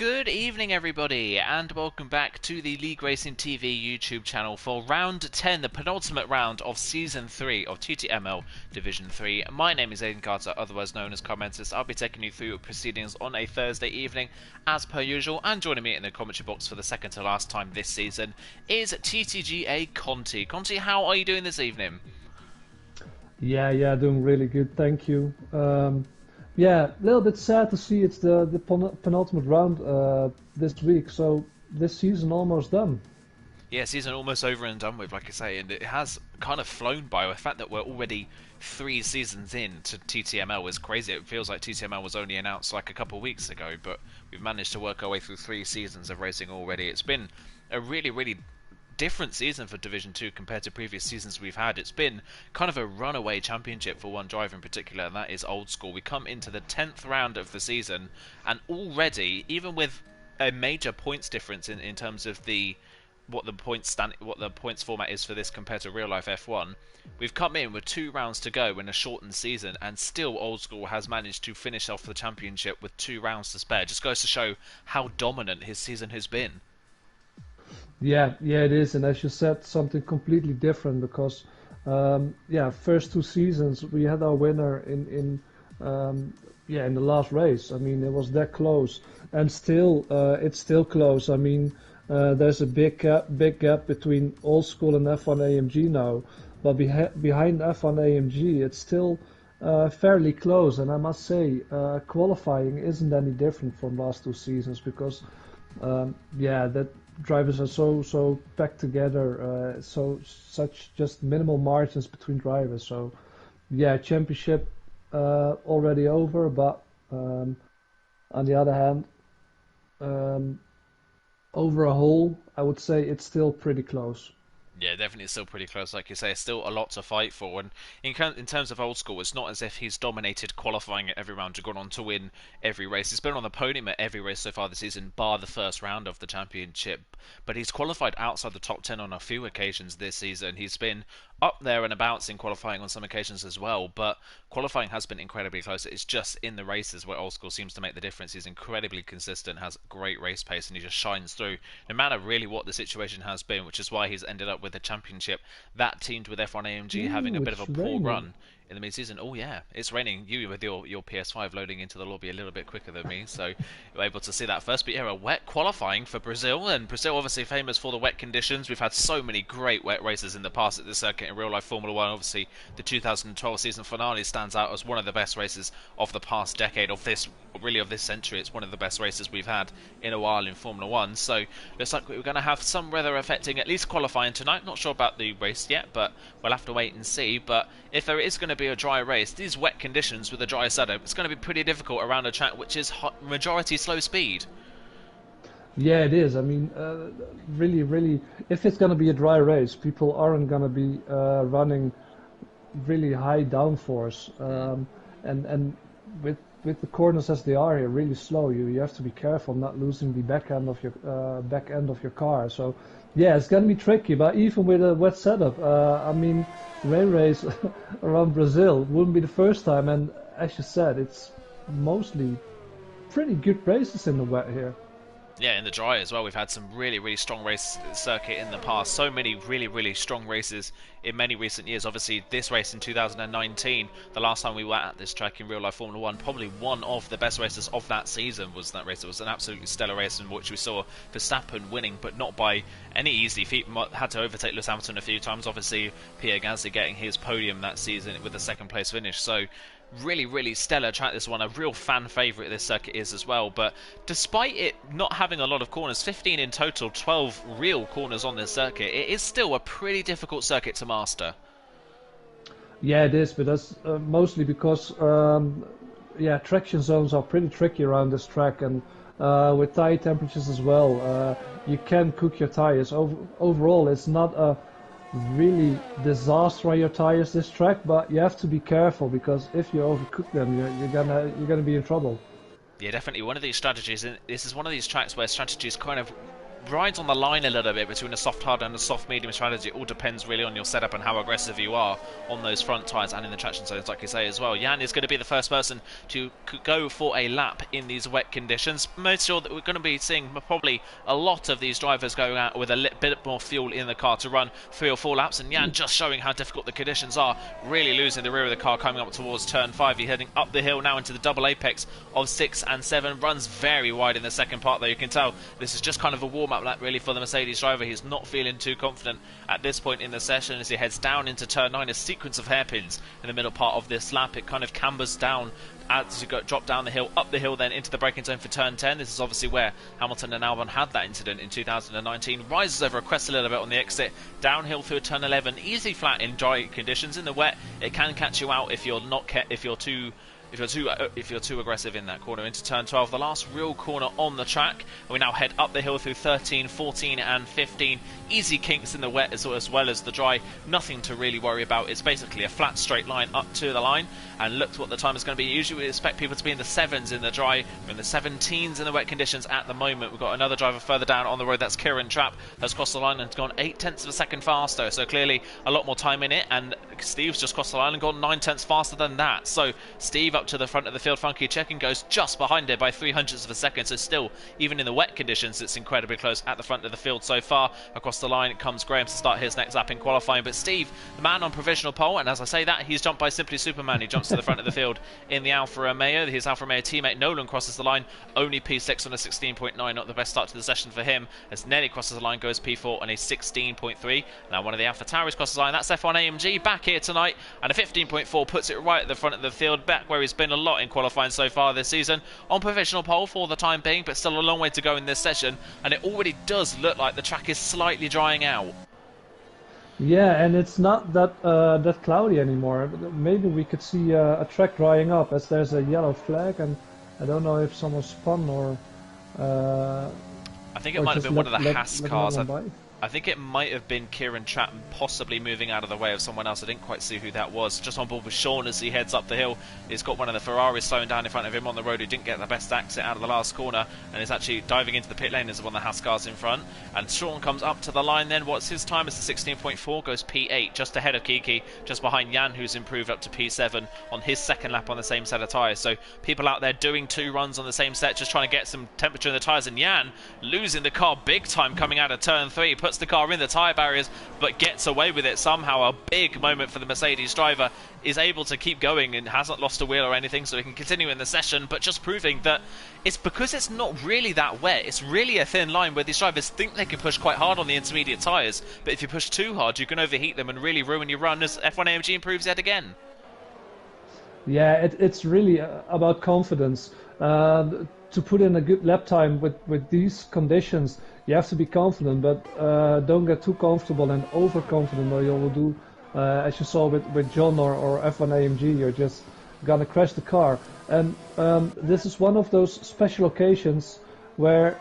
Good evening, everybody, and welcome back to the League Racing TV YouTube channel for round 10, the penultimate round of Season 3 of TTML Division 3. My name is Aidan Carter, otherwise known as Carmentis. I'll be taking you through proceedings on a Thursday evening, as per usual, and joining me in the commentary box for the second to last time this season is TTGA Conti. Conti, how are you doing this evening? Yeah, doing really good, thank you. Yeah, a little bit sad to see it's the penultimate round this week, so this season almost done. Yeah, season almost over and done with, like I say, and it has kind of flown by. The fact that we're already 3 seasons in to TTML is crazy. It feels like TTML was only announced like a couple of weeks ago, but we've managed to work our way through 3 seasons of racing already. It's been a really different season for Division 2 compared to previous seasons we've had. It's been kind of a runaway championship for one driver in particular, and that is Old School. We come into the 10th round of the season, and already, even with a major points difference in terms of what the points format is for this compared to real life F1, we've come in with 2 rounds to go in a shortened season, and still Old School has managed to finish off the championship with 2 rounds to spare. Just goes to show how dominant his season has been. Yeah, it is, and as you said, something completely different because, first 2 seasons we had our winner in the last race. I mean, it was that close, and still, it's still close. I mean, there's a big gap between Old School and F1 AMG now, but behind F1 AMG, it's still fairly close. And I must say, qualifying isn't any different from last 2 seasons because, that drivers are so packed together, such just minimal margins between drivers. So, yeah, championship already over, but on the other hand, over a whole, I would say it's still pretty close. Yeah, definitely still pretty close, like you say. Still a lot to fight for, and in terms of Old School, it's not as if he's dominated qualifying at every round and gone on to win every race. He's been on the podium at every race so far this season, bar the first round of the championship, but he's qualified outside the top 10 on a few occasions this season. He's been up there and abouts in qualifying on some occasions as well, but qualifying has been incredibly close. It's just in the races where Old School seems to make the difference. He's incredibly consistent, has great race pace, and he just shines through no matter really what the situation has been, which is why he's ended up with the championship. That teamed with F1 AMG having a bit of It's a poor raining. run in the mid-season. Oh yeah, it's raining. You with your PS5 loading into the lobby a little bit quicker than me, so you're able to see that first. But yeah, a wet qualifying for Brazil, and Brazil obviously famous for the wet conditions. We've had so many great wet races in the past at this circuit in real life Formula 1. Obviously, the 2012 season finale stands out as one of the best races of the past decade, of this century. It's one of the best races we've had in a while in Formula 1. So looks like we're going to have some weather affecting at least qualifying tonight. Not sure about the race yet, but we'll have to wait and see. But if there is going to be a dry race, these wet conditions with a dry setup, it's going to be pretty difficult around a track which is majority slow speed. Yeah, it is. I mean, really, if it's going to be a dry race, people aren't going to be running really high downforce, and with the corners as they are here, really slow. You have to be careful not losing the back end of your car. So, yeah, it's going to be tricky. But even with a wet setup, I mean, rain race around Brazil wouldn't be the first time. And as you said, it's mostly pretty good races in the wet here. Yeah, in the dry as well. We've had some really strong race circuit in the past. So many really strong races in many recent years. Obviously, this race in 2019, the last time we were at this track in real life Formula 1, probably one of the best races of that season was that race. It was an absolutely stellar race in which we saw Verstappen winning, but not by any easy feat. Had to overtake Lewis Hamilton a few times. Obviously, Pierre Gasly getting his podium that season with a second place finish. So really stellar track, this one. A real fan favourite this circuit is as well. But despite it not having a lot of corners, 15 in total, 12 real corners on this circuit, it is still a pretty difficult circuit to master. Yeah, it is, but that's mostly because traction zones are pretty tricky around this track, and with tire temperatures as well, you can cook your tires. Overall, it's not a really disaster on your tires this track, but you have to be careful because if you overcook them, you're gonna be in trouble. Yeah, definitely one of these strategies, and this is one of these tracks where strategies kind of rides on the line a little bit between a soft hard and a soft medium strategy. It all depends really on your setup and how aggressive you are on those front tyres and in the traction zones, like you say as well. Jan is going to be the first person to go for a lap in these wet conditions. Most sure that we're going to be seeing probably a lot of these drivers going out with a bit more fuel in the car to run 3 or 4 laps, and Jan just showing how difficult the conditions are, really losing the rear of the car coming up towards turn 5. He's heading up the hill now into the double apex of 6 and 7, runs very wide in the second part though. You can tell this is just kind of a warm-up lap really for the Mercedes driver. He's not feeling too confident at this point in the session as he heads down into turn 9, a sequence of hairpins in the middle part of this lap. It kind of cambers down as you drop down the hill, up the hill, then into the braking zone for turn 10. This is obviously where Hamilton and Albon had that incident in 2019. Rises over a crest a little bit on the exit, downhill through turn 11, easy flat in dry conditions. In the wet, it can catch you out if you're too aggressive in that corner. Into turn 12, the last real corner on the track, and we now head up the hill through 13, 14 and 15. Easy kinks in the wet as well as the dry. Nothing to really worry about. It's basically a flat straight line up to the line, and look what the time is going to be. Usually we expect people to be in the 7s in the dry. We're in the 17s in the wet conditions at the moment. We've got another driver further down on the road, that's Kieran Trapp, has crossed the line and gone 0.8 of a second faster, so clearly a lot more time in it, and Steve's just crossed the line and gone 0.9 faster than that. So Steve up to the front of the field, Funky checking, goes just behind it by 0.03 of a second, so still, even in the wet conditions, it's incredibly close at the front of the field so far. Across the line comes Graham to start his next lap in qualifying, but Steve, the man on provisional pole, and as I say that, he's jumped by Simply Superman. He jumps to the front of the field in the Alfa Romeo. His Alfa Romeo teammate Nolan crosses the line, only P6 on a 16.9, not the best start to the session for him, as Nelly crosses the line, goes P4 on a 16.3. Now one of the Alfa Tauris crosses the line, that's F1 AMG back here tonight, and a 15.4 puts it right at the front of the field, back where he's been a lot in qualifying so far this season, on provisional pole for the time being, but still a long way to go in this session, and it already does look like the track is slightly drying out. Yeah, and it's not that cloudy anymore. Maybe we could see a track drying up as there's a yellow flag, and I don't know if someone spun or I think it might have been one of the Haas cars. By. I think it might have been Kieran Trapp possibly moving out of the way of someone else. I didn't quite see who that was. Just on board with Sean as he heads up the hill. He's got one of the Ferraris slowing down in front of him on the road, who didn't get the best exit out of the last corner and is actually diving into the pit lane as one of the Haas cars in front. And Sean comes up to the line then. What's his time? It's a 16.4, goes P8, just ahead of Kiki, just behind Jan, who's improved up to P7 on his second lap on the same set of tyres. So people out there doing 2 runs on the same set, just trying to get some temperature in the tyres. And Jan losing the car big time coming out of turn 3, puts the car in the tyre barriers but gets away with it somehow. A big moment for the Mercedes driver, is able to keep going and hasn't lost a wheel or anything, so he can continue in the session, but just proving that it's because it's not really that wet. It's really a thin line where these drivers think they can push quite hard on the intermediate tyres, but if you push too hard you can overheat them and really ruin your run, as F1 AMG improves yet again. Yeah, it's really about confidence. To put in a good lap time with these conditions, you have to be confident, but don't get too comfortable and overconfident, or you will do, as you saw with John or F1 AMG, you're just gonna crash the car. And this is one of those special occasions where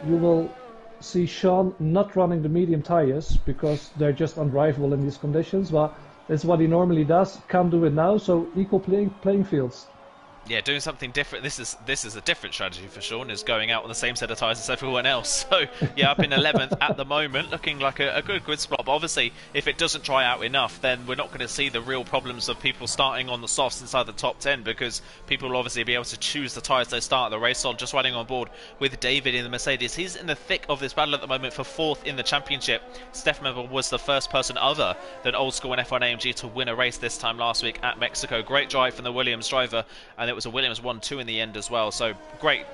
you will see Sean not running the medium tires because they're just undrivable in these conditions, but it's what he normally does. Can't do it now, so equal playing fields. Yeah, doing something different. This is a different strategy for Sean, is going out on the same set of tyres as everyone else. So yeah, up in 11th at the moment, looking like a good spot. But obviously, if it doesn't dry out enough, then we're not going to see the real problems of people starting on the softs inside the top 10, because people will obviously be able to choose the tyres they start the race on. Just riding on board with David in the Mercedes. He's in the thick of this battle at the moment for 4th in the championship. Steffenberg was the first person other than old school and F1 AMG to win a race this time last week at Mexico. Great drive from the Williams driver, and it was a Williams 1-2 in the end as well. So great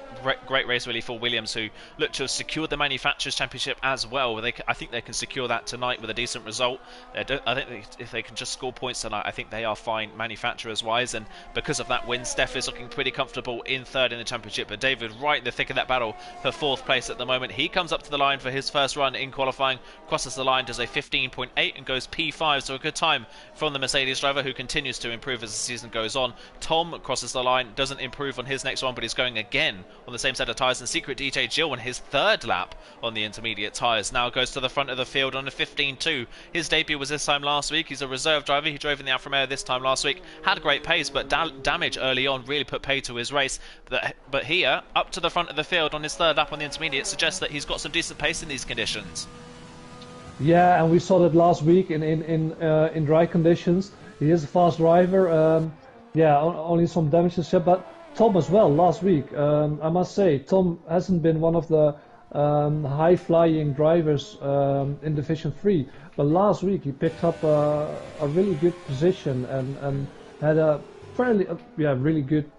race really for Williams, who look to have secured the Manufacturers Championship as well. I think they can secure that tonight with a decent result. I think if they can just score points tonight, I think they are fine manufacturers wise, and because of that win, Steph is looking pretty comfortable in 3rd in the championship, but David right in the thick of that battle for 4th place at the moment. He comes up to the line for his first run in qualifying, crosses the line, does a 15.8 and goes P5, so a good time from the Mercedes driver, who continues to improve as the season goes on. Tom crosses the line, doesn't improve on his next one, but he's going again on the same set of tyres. And Secret DJ Jill on his third lap on the intermediate tyres now goes to the front of the field on a 15.2. His debut was this time last week. He's a reserve driver. He drove in the Alfa Romeo this time last week, had great pace, but damage early on really put pay to his race. But here, up to the front of the field on his third lap on the intermediate, suggests that he's got some decent pace in these conditions. Yeah, and we saw that last week in dry conditions. He is a fast driver. Yeah, only some damage to ship, but Tom as well last week. I must say, Tom hasn't been one of the high-flying drivers in Division 3, but last week he picked up a really good position and had a fairly, really good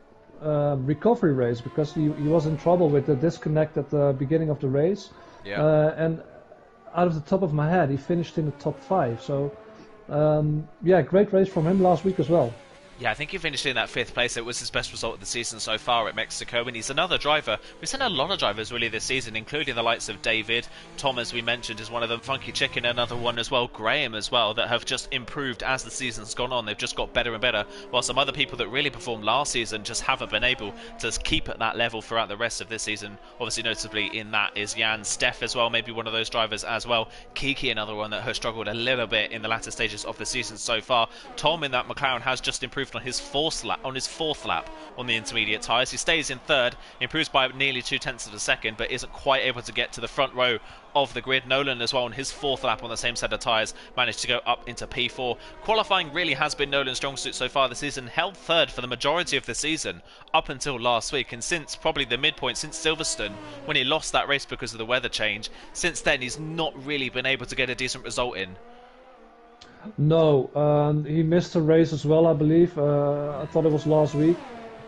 recovery race, because he was in trouble with the disconnect at the beginning of the race. Yeah. And out of the top of my head, he finished in the top 5. So, great race from him last week as well. Yeah, I think he finished in that 5th place. It was his best result of the season so far at Mexico, and he's another driver. We've seen a lot of drivers really this season, including the likes of David. Tom, as we mentioned, is one of them. Funky Chicken, another one as well. Graham as well, that have just improved as the season's gone on. They've just got better and better, while some other people that really performed last season just haven't been able to keep at that level throughout the rest of this season. Obviously, notably in that is Jan. Steph as well, maybe one of those drivers as well. Kiki, another one that has struggled a little bit in the latter stages of the season so far. Tom in that McLaren has just improved on his fourth lap on the intermediate tyres. He stays in third, improves by nearly 0.2 of a second, but isn't quite able to get to the front row of the grid. Nolan as well on his 4th lap on the same set of tyres managed to go up into P4. Qualifying really has been Nolan's strong suit so far this season. Held third for the majority of the season up until last week, and since probably the midpoint, since Silverstone, when he lost that race because of the weather change, since then he's not really been able to get a decent result in. No, he missed a race as well, I believe. I thought it was last week,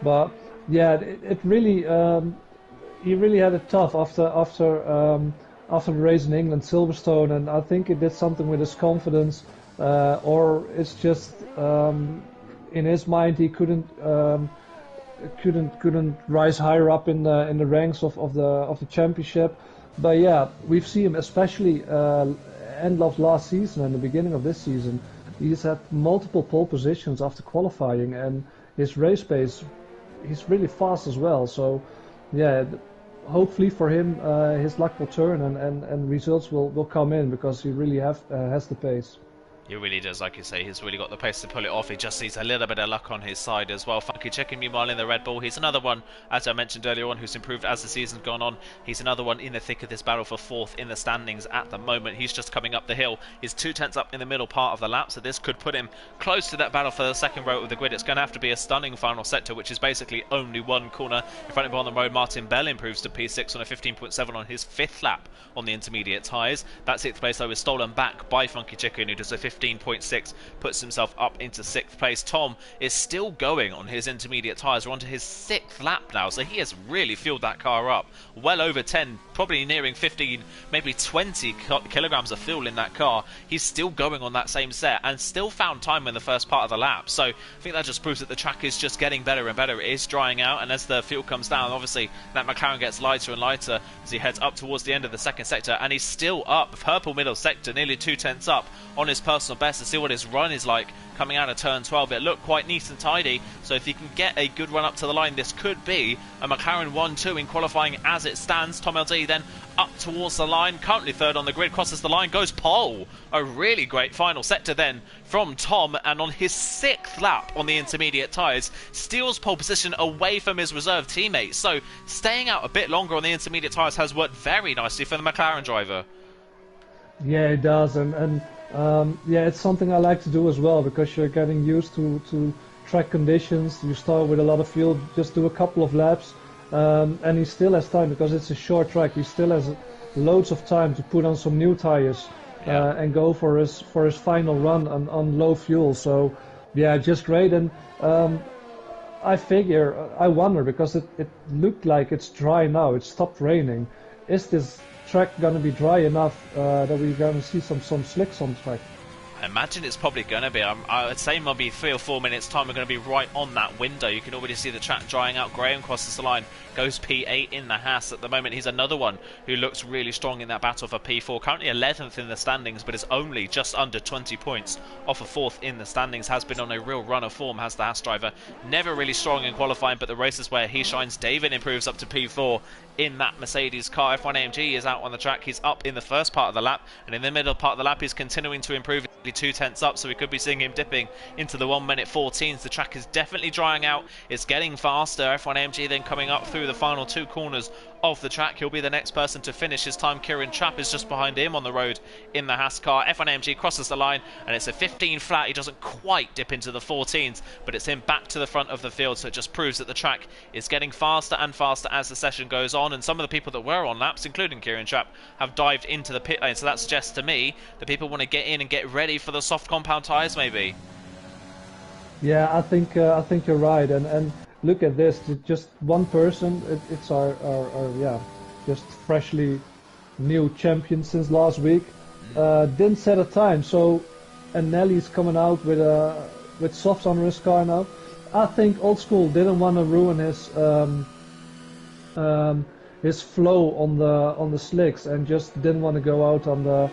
but yeah, it really he really had it tough after the race in England, Silverstone, and I think it did something with his confidence, or it's just in his mind he couldn't rise higher up in the ranks of the championship. But yeah, we've seen him especially. End of last season and the beginning of this season, he's had multiple pole positions after qualifying, and his race pace, he's really fast as well. So yeah, hopefully for him his luck will turn and results will come in, because he really has the pace. He really does, like you say. He's really got the pace to pull it off. He just needs a little bit of luck on his side as well. Funky Chicken, meanwhile, in the Red Bull. He's another one, as I mentioned earlier on, who's improved as the season's gone on. He's another one in the thick of this battle for 4th in the standings at the moment. He's just coming up the hill. He's 0.2 up in the middle part of the lap, so this could put him close to that battle for the second row of the grid. It's going to have to be a stunning final sector, which is basically only one corner. In front of him on the road, Martin Bell improves to P6 on a 15.7 on his 5th lap on the intermediate tyres. That 6th place, though, is stolen back by Funky Chicken, who does a 15.6. Puts himself up into 6th place. Tom is still going on his intermediate tyres. We're on to his 6th lap now, so he has really fueled that car up. Well over 10, probably nearing 15, maybe 20 kilograms of fuel in that car. He's still going on that same set and still found time in the first part of the lap. So I think that just proves that the track is just getting better and better. It is drying out, and as the fuel comes down, obviously that McLaren gets lighter and lighter as he heads up towards the end of the second sector, and he's still up. Purple middle sector, nearly 0.2 up on his personal best. To see what his run is like coming out of turn 12. It looked quite neat and tidy, so if he can get a good run up to the line, this could be a McLaren 1-2 in qualifying as it stands. Tom LD then up towards the line, currently third on the grid, crosses the line, goes pole. A really great final sector then from Tom, and on his 6th lap on the intermediate tyres, steals pole position away from his reserve teammates. So staying out a bit longer on the intermediate tyres has worked very nicely for the McLaren driver. Yeah, it does, and yeah, it's something I like to do as well, because you're getting used to track conditions. You start with a lot of fuel, just do a couple of laps, and he still has time, because it's a short track. He still has loads of time to put on some new tires and go for his final run on low fuel. So yeah, just great. And I wonder, because it looked like it's dry now. It stopped raining. Is this track going to be dry enough that we're going to see some slicks on track? I imagine it's probably going to be. I would say maybe 3 or 4 minutes time we're going to be right on that window. You can already see the track drying out. Graham crosses the line, goes P8 in the Haas. At the moment he's another one who looks really strong in that battle for P4. Currently 11th in the standings, but is only just under 20 points off of 4th in the standings. Has been on a real run of form, has the Haas driver. Never really strong in qualifying, but the races where he shines. David improves up to P4 in that Mercedes car. F1 AMG is out on the track. He's up in the first part of the lap, and in the middle part of the lap he's continuing to improve. 2/10 up, so we could be seeing him dipping into the 1:14s. The track is definitely drying out. It's getting faster. F1 AMG then coming up through the final 2 corners of the track. He'll be the next person to finish his time. Kieran Trapp is just behind him on the road in the Haas car. F1 AMG crosses the line, and it's a 15 flat. He doesn't quite dip into the 14s, but it's him back to the front of the field, so it just proves that the track is getting faster and faster as the session goes on. And some of the people that were on laps, including Kieran Trapp, have dived into the pit lane, so that suggests to me that people want to get in and get ready for the soft compound tyres, maybe. Yeah, I think you're right, and look at this. Just one person. It's our just freshly new champion since last week. Didn't set a time, so and Nelly's coming out with softs on his car now. I think Old School didn't want to ruin his flow on the slicks, and just didn't want to go out on the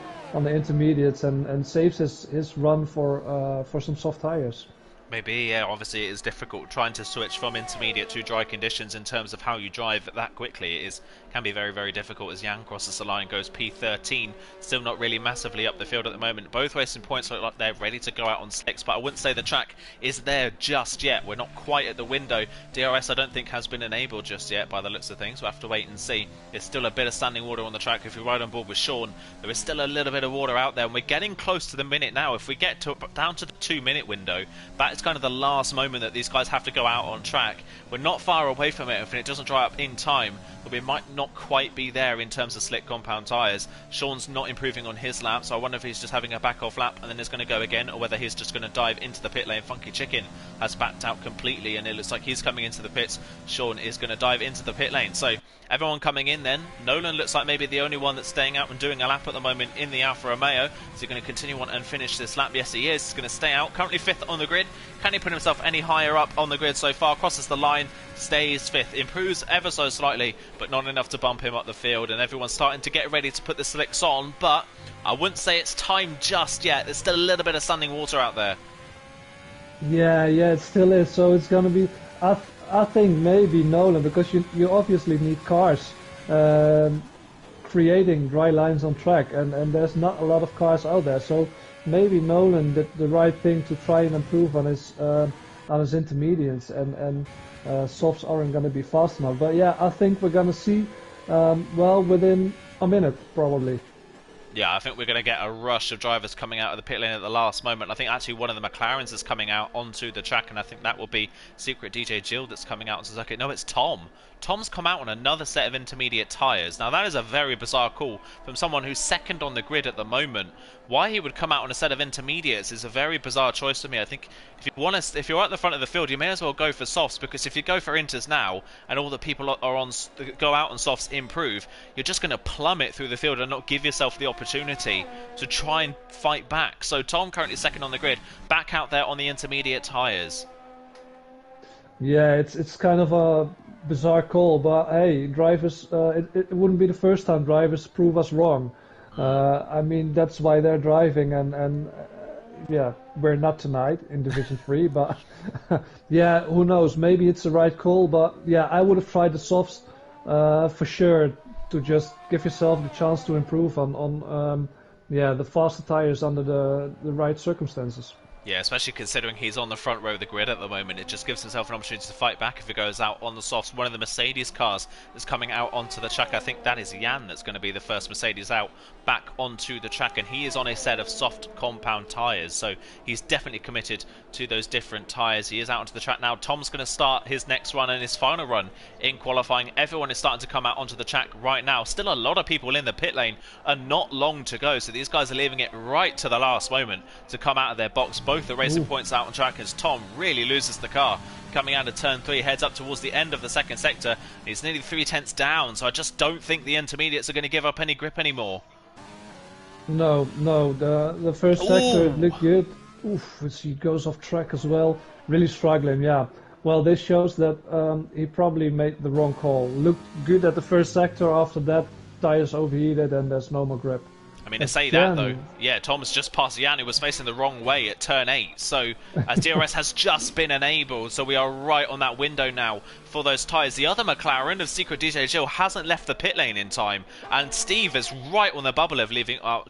intermediates, and saves his run for some soft tires. Maybe, yeah, obviously it is difficult trying to switch from intermediate to dry conditions in terms of how you drive that quickly. Can be very, very difficult as Jan crosses the line, goes P13, still not really massively up the field at the moment. Both Racing Points look like they're ready to go out on slicks, but I wouldn't say the track is there just yet. We're not quite at the window. DRS I don't think has been enabled just yet by the looks of things. We'll have to wait and see. There's still a bit of standing water on the track. If you ride on board with Sean, there is still a little bit of water out there, and we're getting close to the minute now. If we get down to the 2-minute window, that is kind of the last moment that these guys have to go out on track. We're not far away from it. If it doesn't dry up in time, but we might not quite be there in terms of slick compound tyres. Sean's not improving on his lap, so I wonder if he's just having a back off lap and then is going to go again, or whether he's just going to dive into the pit lane. Funky Chicken has backed out completely, and it looks like he's coming into the pits. Sean is going to dive into the pit lane. So everyone coming in then. Nolan looks like maybe the only one that's staying out and doing a lap at the moment in the Alfa Romeo. Is he going to continue on and finish this lap? Yes, he is. He's going to stay out. Currently 5th on the grid. Can he put himself any higher up on the grid so far? Crosses the line, stays 5th. Improves ever so slightly, but not enough to bump him up the field. And everyone's starting to get ready to put the slicks on, but I wouldn't say it's time just yet. There's still a little bit of standing water out there. Yeah, it still is. So it's going to be... I think maybe Nolan, because you obviously need cars creating dry lines on track, and there's not a lot of cars out there. So maybe Nolan did the right thing to try and improve on his intermediates, and softs aren't going to be fast enough. But yeah, I think we're going to see within a minute probably. Yeah, I think we're going to get a rush of drivers coming out of the pit lane at the last moment. I think actually one of the McLarens is coming out onto the track, and I think that will be Secret DJ Jill that's coming out onto the circuit. No, it's Tom. Tom's come out on another set of intermediate tyres. Now, that is a very bizarre call from someone who's second on the grid at the moment. Why he would come out on a set of intermediates is a very bizarre choice to me. I think if you're at the front of the field, you may as well go for softs, because if you go for inters now and all the people go out on softs improve, you're just going to plummet through the field and not give yourself the opportunity to try and fight back. So Tom currently second on the grid, back out there on the intermediate tyres. Yeah, it's kind of a bizarre call, but hey, drivers, it wouldn't be the first time drivers prove us wrong. I mean, that's why they're driving, and yeah, we're not tonight in Division 3, but yeah, who knows, maybe it's the right call, but yeah, I would have tried the softs for sure, to just give yourself the chance to improve on the faster tires under the right circumstances. Yeah, especially considering he's on the front row of the grid at the moment. It just gives himself an opportunity to fight back if he goes out on the softs. One of the Mercedes cars is coming out onto the track. I think that is Jan that's going to be the first Mercedes out back onto the track, and he is on a set of soft compound tyres, so he's definitely committed to those different tyres. He is out onto the track now. Tom's going to start his next run and his final run in qualifying. Everyone is starting to come out onto the track right now. Still a lot of people in the pit lane, and not long to go, so these guys are leaving it right to the last moment to come out of their box. Both the Racing Points out on track as Tom really loses the car coming out of turn 3, heads up towards the end of the second sector. He's nearly 3/10 down, so I just don't think the intermediates are going to give up any grip anymore. No. The first sector it Ooh! looked good. Oof, he goes off track as well. Really struggling. Yeah. Well, this shows that he probably made the wrong call. Looked good at the first sector. After that, tires overheated and there's no more grip. I mean, to As say that though, Jan, yeah, Tom's just passed Jan, who was facing the wrong way at turn 8. So, as DRS has just been enabled, so we are right on that window now for those tyres. The other McLaren of Secret DJ Jill hasn't left the pit lane in time, and Steve is right on the bubble of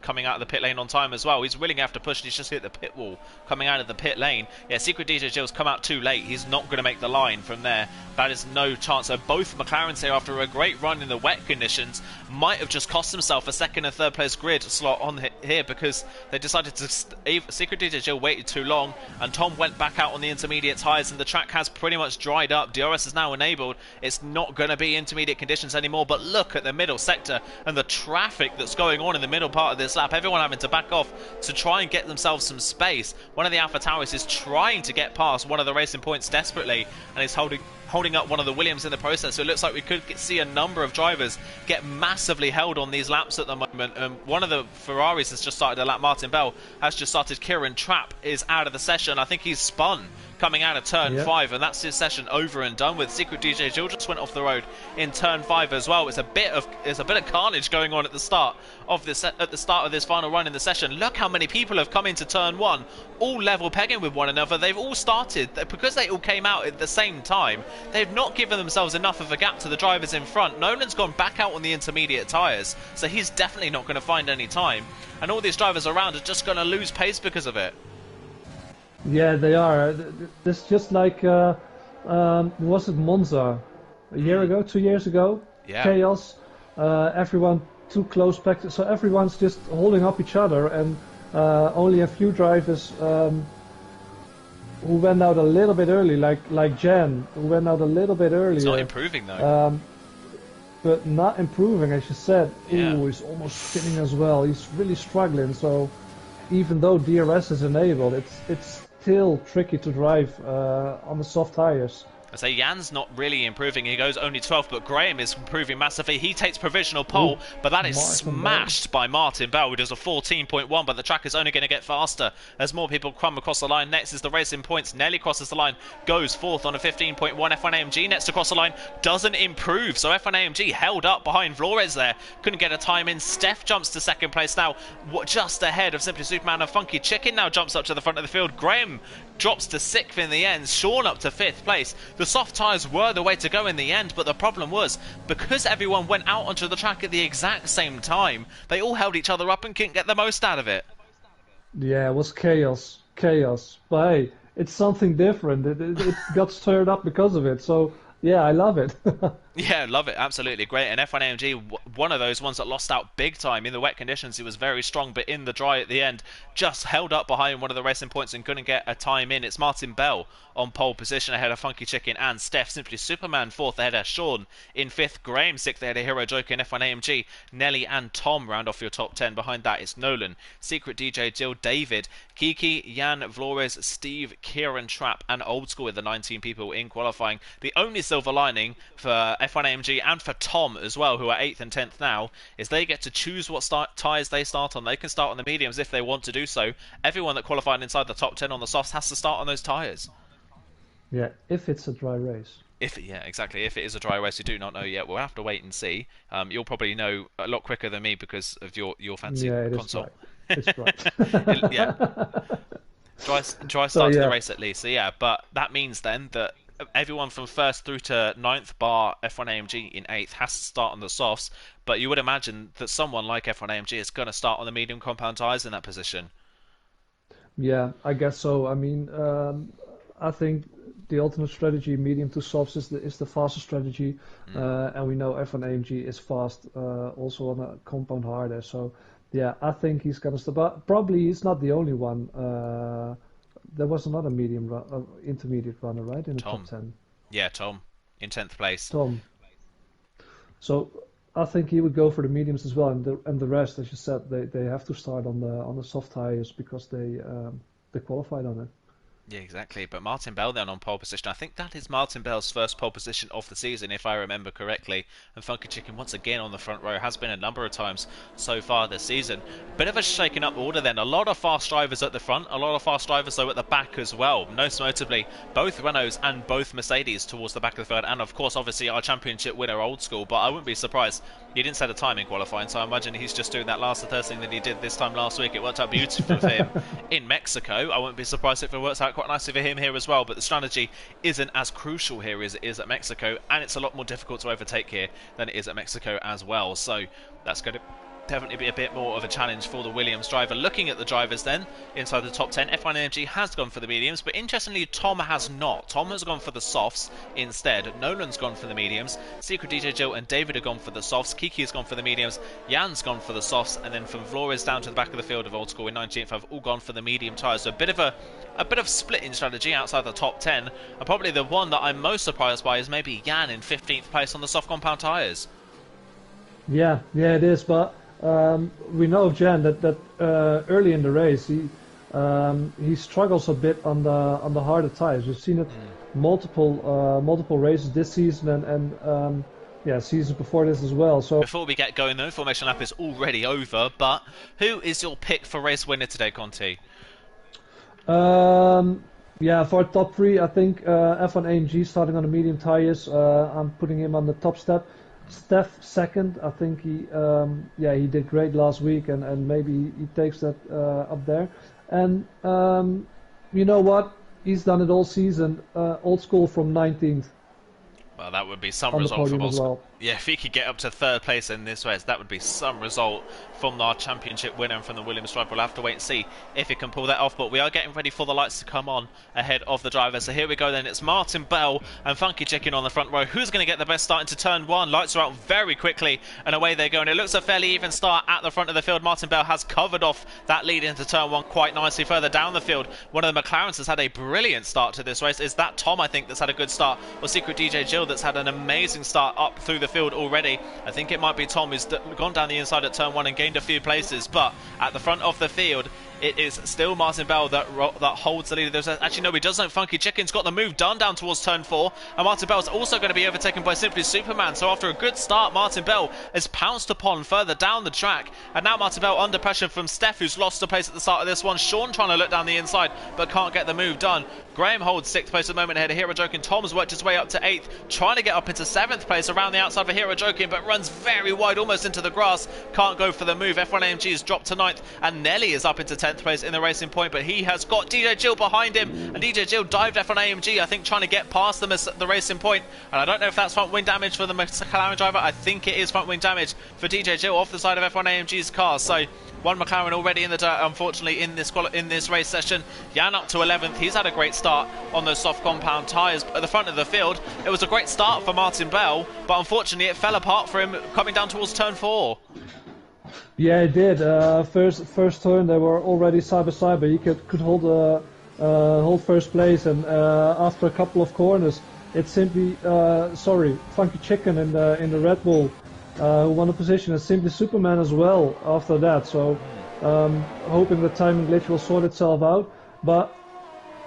coming out of the pit lane on time as well. He's really going to have to push, and he's just hit the pit wall coming out of the pit lane. Yeah, Secret DJ Jill's come out too late. He's not going to make the line from there. That is no chance. So both McLarens here, after a great run in the wet conditions, might have just cost himself a second and third place grid slot on here because they decided to Secret DJ Jill waited too long, and Tom went back out on the intermediate tyres, and the track has pretty much dried up. DRS is now enabled. It's not going to be intermediate conditions anymore, but look at the middle sector and the traffic that's going on in the middle part of this lap. Everyone having to back off to try and get themselves some space. One of the Alpha Towers is trying to get past one of the Racing Points desperately, and is holding up one of the Williams in the process. So it looks like we could see a number of drivers get massively held on these laps at the moment. One of the Ferraris has just started a lap. Martin Bell has just started. Kieran Trapp is out of the session. I think he's spun coming out of turn 5, and that's his session over and done with. Secret DJ Jill just went off the road in turn 5 as well. It's a bit of carnage going on at the start of this final run in the session. Look how many people have come into turn 1, all level pegging with one another. They've all started because they all came out at the same time. They've not given themselves enough of a gap to the drivers in front. Nolan's gone back out on the intermediate tyres, so he's definitely not going to find any time. And all these drivers around are just going to lose pace because of it. Yeah, they are. This is just like was it Monza a year ago, 2 years ago? Yeah. Chaos. Everyone too close back, so everyone's just holding up each other, and only a few drivers who went out a little bit early, like Jan, who went out a little bit earlier. It's not improving though. But not improving, as you said. Yeah. Ooh, he's almost spinning as well. He's really struggling. So even though DRS is enabled, it's still tricky to drive on the soft tires. I say Jan's not really improving. He goes only 12th, but Graham is improving massively. He takes provisional pole, but that is smashed by Martin Bell, who does a 14.1, but the track is only going to get faster as more people come across the line. Next is the Racing Points. Nelly crosses the line, goes 4th on a 15.1. F1 AMG next to cross the line, doesn't improve. So F1 AMG held up behind Flores there. Couldn't get a time in. Steph jumps to second place now, just ahead of Simply Superman, and Funky Chicken now jumps up to the front of the field. Graham drops to 6th in the end. Sean up to 5th place. The soft tyres were the way to go in the end, but the problem was, because everyone went out onto the track at the exact same time, they all held each other up and couldn't get the most out of it. Yeah, it was chaos. But hey, it's something different. It got stirred up because of it. So yeah, I love it. Yeah, love it. Absolutely great. And F1 AMG, one of those ones that lost out big time. In the wet conditions, it was very strong, but in the dry at the end, just held up behind one of the Racing Points and couldn't get a time in. It's Martin Bell on pole position ahead of Funky Chicken and Steph. Simply Superman 4th ahead of Sean in 5th. Graham 6th ahead of Hero Joker and F1 AMG. Nelly and Tom round off your top 10. Behind that is Nolan, Secret DJ Jill, David, Kiki, Jan, Flores, Steve, Kieran Trapp, and Old School with the 19 people in qualifying. The only silver lining for F1 AMG and for Tom as well, who are 8th and 10th now, is they get to choose what tyres they start on. They can start on the mediums if they want to do so. Everyone that qualified inside the top 10 on the softs has to start on those tyres. Yeah, if it's a dry race. Yeah, exactly. If it is a dry race, we do not know yet. We'll have to wait and see. You'll probably know a lot quicker than me because of your fancy console. It's dry. Yeah. Dry start to the race at least. So yeah, but that means then that everyone from 1st through to 9th bar F1 AMG in 8th has to start on the softs, but you would imagine that someone like F1 AMG is going to start on the medium compound tyres in that position. Yeah, I guess so. I mean, I think the ultimate strategy, medium to softs, is the fastest strategy, and we know F1 AMG is fast, also on a compound harder. So yeah, I think he's going to start. But probably he's not the only one. There was another intermediate runner, right, in the top 10. Yeah, Tom, in 10th place. Tom. So I think he would go for the mediums as well, and the rest, as you said, they have to start on the soft tires because they qualified on it. Yeah, exactly. But Martin Bell then on pole position. I think that is Martin Bell's first pole position of the season, if I remember correctly. And Funky Chicken once again on the front row has been a number of times so far this season. Bit of a shaken up order then. A lot of fast drivers at the front, a lot of fast drivers though at the back as well. Most notably, both Renaults and both Mercedes towards the back of the field. And of course, obviously, our championship winner, Old School. But I wouldn't be surprised. He didn't set a time in qualifying, so I imagine he's just doing that last third thing that he did this time last week. It worked out beautifully for him in Mexico. I wouldn't be surprised if it works out quite nicely for him here as well, but the strategy isn't as crucial here as it is at Mexico, and it's a lot more difficult to overtake here than it is at Mexico as well. So that's going to definitely be a bit more of a challenge for the Williams driver. Looking at the drivers then, inside the top 10, F1 AMG has gone for the mediums, but interestingly Tom has not. Tom has gone for the softs instead. Nolan's gone for the mediums. Secret DJ Jill and David have gone for the softs. Kiki has gone for the mediums. Jan's gone for the softs, and then from Flores down to the back of the field of Old School in 19th have all gone for the medium tyres. So a bit of splitting strategy outside the top 10, and probably the one that I'm most surprised by is maybe Jan in 15th place on the soft compound tyres. Yeah, it is, but we know of Jan that early in the race he struggles a bit on the harder tires. We've seen it multiple races this season and seasons before this as well. So before we get going though, formation lap is already over. But who is your pick for race winner today, Conti? For top three, I think F1 AMG starting on the medium tires. I'm putting him on the top step. Steph second, I think he did great last week, and maybe he takes that up there. And you know what? He's done it all season. Old School from 19th. Well, that would be some result from Old School. Well. Yeah, if he could get up to third place in this race, that would be some result from our championship winner and from the Williams driver. We'll have to wait and see if he can pull that off, but we are getting ready for the lights to come on ahead of the driver. So here we go then. It's Martin Bell and Funky Chicken on the front row. Who's going to get the best start into turn one? Lights are out very quickly and away they go, and it looks a fairly even start at the front of the field. Martin Bell has covered off that lead into turn one quite nicely. Further down the field, one of the McLarens has had a brilliant start to this race. Is that Tom, I think, that's had a good start, or Secret DJ Jill that's had an amazing start up through the field already? I think it might be Tom who's gone down the inside at turn one and gained a few places, but at the front of the field it is still Martin Bell that holds the lead. Actually, no, he doesn't. Funky Chicken's got the move done down towards turn 4, and Martin Bell's also going to be overtaken by Simply Superman. So after a good start, Martin Bell is pounced upon further down the track, and now Martin Bell under pressure from Steph, who's lost a place at the start of this one. Sean trying to look down the inside, but can't get the move done. Graham holds 6th place at the moment ahead of Hero Joking. Tom's worked his way up to 8th, trying to get up into 7th place around the outside for Hero Joking, but runs very wide, almost into the grass. Can't go for the move. F1 AMG has dropped to 9th, and Nelly is up into 10th place in the Racing Point, but he has got DJ Jill behind him, and DJ Jill dived F1 AMG, I think, trying to get past them as the Racing Point, and I don't know if that's front wing damage for the McLaren driver. I think it is front wing damage for DJ Jill off the side of F1 AMG's car. So one McLaren already in the dirt, unfortunately, in this race session. Jan up to 11th. He's had a great start on those soft compound tyres at the front of the field. It was a great start for Martin Bell, but unfortunately it fell apart for him coming down towards turn 4. Yeah, it did. First turn they were already side by side, but he could hold first place, and after a couple of corners, it's simply Funky Chicken in the Red Bull who won the position, and Simply Superman as well after that. So hoping the timing glitch will sort itself out. But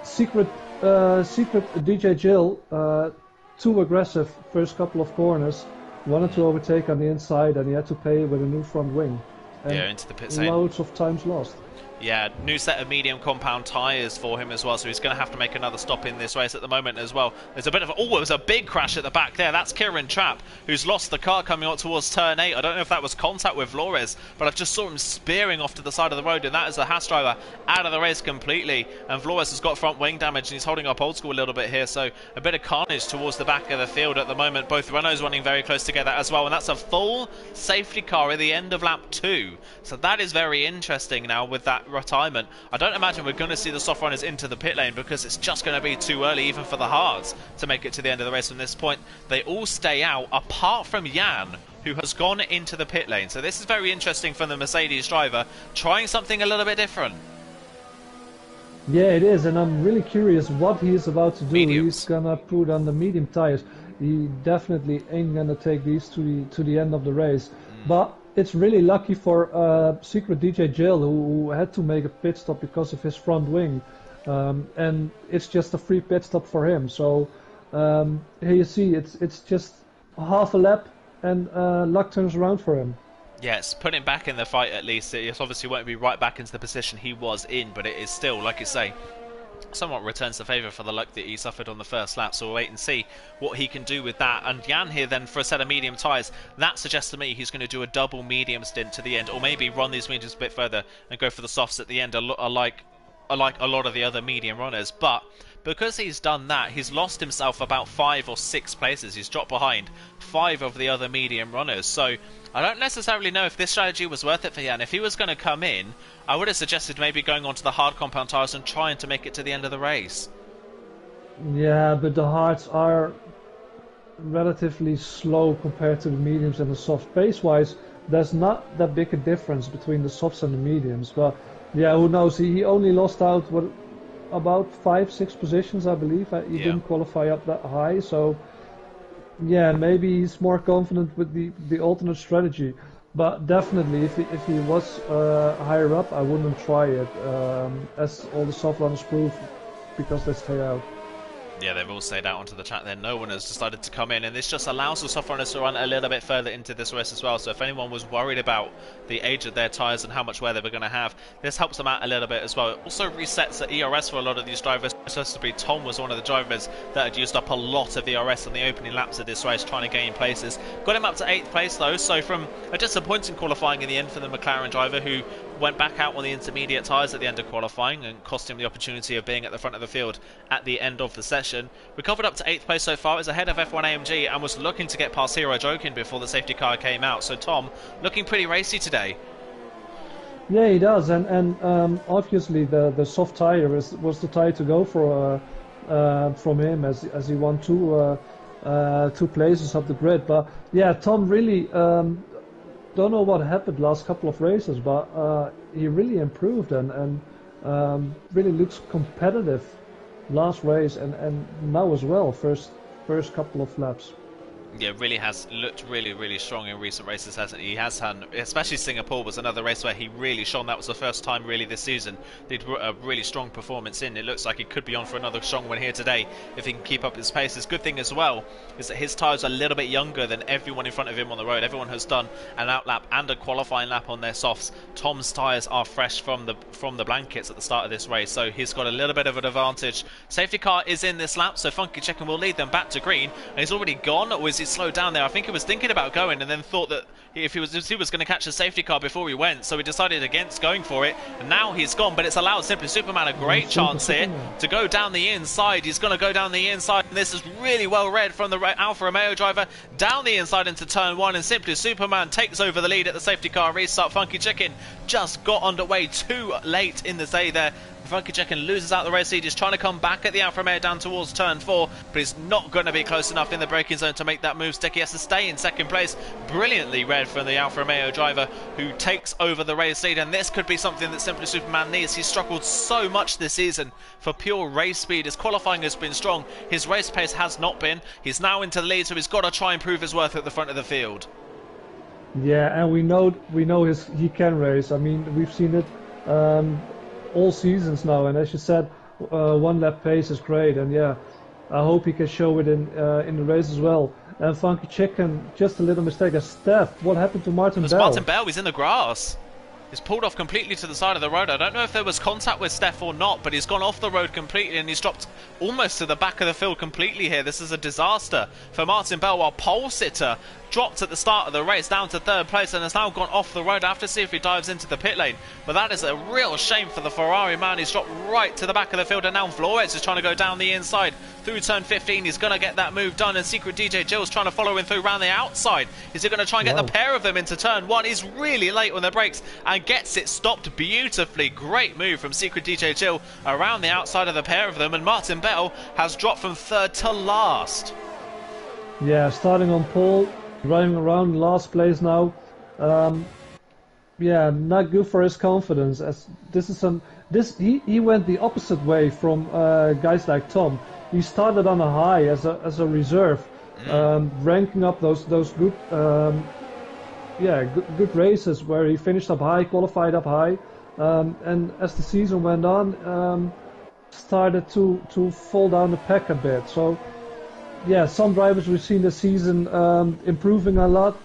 Secret DJ Jill too aggressive first couple of corners. Wanted to overtake on the inside, and he had to pay with a new front wing. And into the pit lane. Loads of times lost. Yeah, new set of medium compound tyres for him as well, so he's going to have to make another stop in this race at the moment as well. There's a bit of it was a big crash at the back there. That's Kieran Trapp, who's lost the car coming up towards turn 8. I don't know if that was contact with Flores, but I just saw him spearing off to the side of the road, and that is the Haas driver out of the race completely. And Flores has got front wing damage, and he's holding up Old School a little bit here, so a bit of carnage towards the back of the field at the moment. Both Renaults running very close together as well, and that's a full safety car at the end of lap 2. So that is very interesting now with that retirement. I don't imagine we're going to see the soft runners into the pit lane, because it's just going to be too early even for the hards to make it to the end of the race. From this point they all stay out apart from Jan, who has gone into the pit lane. So this is very interesting from the Mercedes driver, trying something a little bit different. Yeah, it is, and I'm really curious what he is about to do. Mediums. He's gonna put on the medium tires. He definitely ain't gonna take these to the end of the race. But it's really lucky for Secret DJ Jill, who had to make a pit stop because of his front wing. and it's just a free pit stop for him. So here you see, it's just half a lap, and luck turns around for him. Yes, put him back in the fight at least. It obviously won't be right back into the position he was in, but it is still, like you say, somewhat returns the favour for the luck that he suffered on the first lap. So we'll wait and see what he can do with that. And Jan here then for a set of medium tyres. That suggests to me he's going to do a double medium stint to the end, or maybe run these mediums a bit further and go for the softs at the end, like a lot of the other medium runners. But because he's done that, he's lost himself about 5 or 6 places. He's dropped behind 5 of the other medium runners. So I don't necessarily know if this strategy was worth it for Jan. If he was going to come in, I would have suggested maybe going onto the hard compound tyres and trying to make it to the end of the race. Yeah, but the hards are relatively slow compared to the mediums and the soft. Pace-wise, there's not that big a difference between the softs and the mediums. But yeah, who knows? He only lost out about 5-6 positions, I believe. He didn't qualify up that high, so yeah, maybe he's more confident with the alternate strategy. But definitely, if he was higher up, I wouldn't try it, as all the soft runners prove, because they stay out. Yeah, they've all stayed out onto the track there. No one has decided to come in, and this just allows the soft runners to run a little bit further into this race as well. So if anyone was worried about the age of their tyres and how much wear they were going to have, this helps them out a little bit as well. It also resets the ERS for a lot of these drivers. It's supposed to be Tom was one of the drivers that had used up a lot of ERS on the opening laps of this race trying to gain places. Got him up to 8th place though, so from a disappointing qualifying in the end for the McLaren driver, who went back out on the intermediate tyres at the end of qualifying and cost him the opportunity of being at the front of the field at the end of the session. Recovered up to 8th place so far, is ahead of F1 AMG and was looking to get past Hero Jokin before the safety car came out. So Tom, looking pretty racy today. Yeah, he does, and obviously the soft tyre was the tyre to go for from him, as he won two places up the grid. But yeah, Tom really don't know what happened last couple of races, but he really improved and really looks competitive last race and now as well, first couple of laps. Yeah, really has looked really strong in recent races, hasn't he? He has had, especially Singapore was another race where he really shone. That was the first time really this season did a really strong performance in. It looks like he could be on for another strong one here today if he can keep up his pace. His good thing as well is that his tyres are a little bit younger than everyone in front of him on the road. Everyone has done an out lap and a qualifying lap on their softs. Tom's tyres are fresh from the blankets at the start of this race, so he's got a little bit of an advantage. Safety car is in this lap, so Funky Chicken will lead them back to green, and he's already gone, or is he slowed down there? I think he was thinking about going and then thought that if he was going to catch a safety car before he went, so he decided against going for it, and now he's gone. But it's allowed Simply Superman a great chance here to go down the inside. He's going to go down the inside, and this is really well read from the Alfa Romeo driver, down the inside into turn 1, and Simply Superman takes over the lead at the safety car restart. Funky Chicken just got underway too late in the day there. Funky Chicken loses out the race lead. He's trying to come back at the Alfa Romeo down towards turn 4, but he's not going to be close enough in the braking zone to make that move stick. He has to stay in second place. Brilliantly read from the Alfa Romeo driver, who takes over the race lead, and this could be something that Simply Superman needs. He's struggled so much this season for pure race speed. His qualifying has been strong, his race pace has not been. He's now into the lead, so he's got to try and prove his worth at the front of the field. Yeah, and we know he can race. I mean, we've seen it all seasons now, and as you said, one lap pace is great, and yeah, I hope he can show it in the race as well. And Funky Chicken, just a little mistake. Steph, what happened to Martin Bell? Martin Bell, he's in the grass. He's pulled off completely to the side of the road. I don't know if there was contact with Steph or not, but he's gone off the road completely, and he's dropped almost to the back of the field completely here. This is a disaster for Martin Bell, while pole sitter dropped at the start of the race down to 3rd place and has now gone off the road. I have to see if he dives into the pit lane, but that is a real shame for the Ferrari man. He's dropped right to the back of the field, and now Flores is trying to go down the inside through turn 15. He's going to get that move done, and Secret DJ Jill's trying to follow him through around the outside. Is he going to try and get the pair of them into turn 1? He's really late on the brakes and gets it stopped beautifully. Great move from Secret DJ Jill around the outside of the pair of them, and Martin Bell has dropped from 3rd to last. Yeah, starting on pole, driving around last place now. Yeah, not good for his confidence, as he went the opposite way from guys like Tom. He started on a high as a reserve, ranking up those good good races where he finished up high, qualified up high, and as the season went on, started to fall down the pack a bit. So yeah, some drivers we've seen this season improving a lot.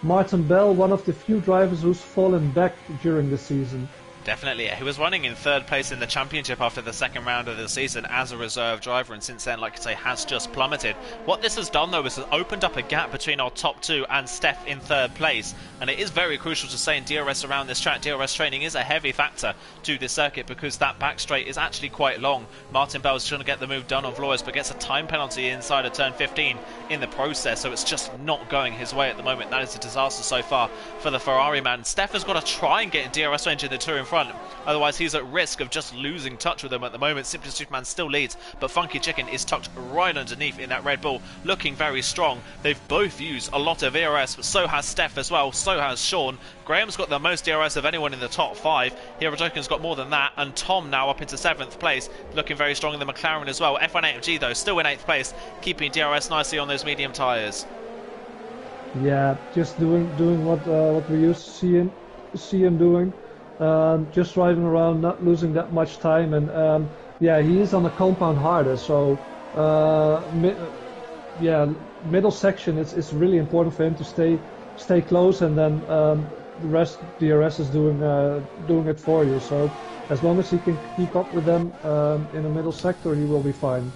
Martin Bell, one of the few drivers who's fallen back during the season. Definitely, he was running in third place in the championship after the second round of the season as a reserve driver, and since then, like I say, has just plummeted. What this has done, though, is has opened up a gap between our top two and Steph in third place, and it is very crucial to say in DRS around this track, DRS training is a heavy factor to this circuit because that back straight is actually quite long. Martin Bell's trying to get the move done on Flores, but gets a time penalty inside of turn 15 in the process, so it's just not going his way at the moment. That is a disaster so far for the Ferrari man. Steph has got to try and get in DRS range in the two in front. Otherwise, he's at risk of just losing touch with them at the moment. Simply Superman still leads, but Funky Chicken is tucked right underneath in that Red Bull, looking very strong. They've both used a lot of ERS, but so has Steph as well, so has Sean. Graham's got the most ERS of anyone in the top 5. Hero Jokin's got more than that, and Tom now up into 7th place, looking very strong in the McLaren as well. F1 AMG, though, still in 8th place, keeping DRS nicely on those medium tyres. Yeah, just doing what we used to see him doing. Just driving around, not losing that much time, and yeah, he is on the compound harder. So middle section it's really important for him to stay close, and then the rest DRS is doing it for you. So as long as he can keep up with them in the middle sector, he will be fine.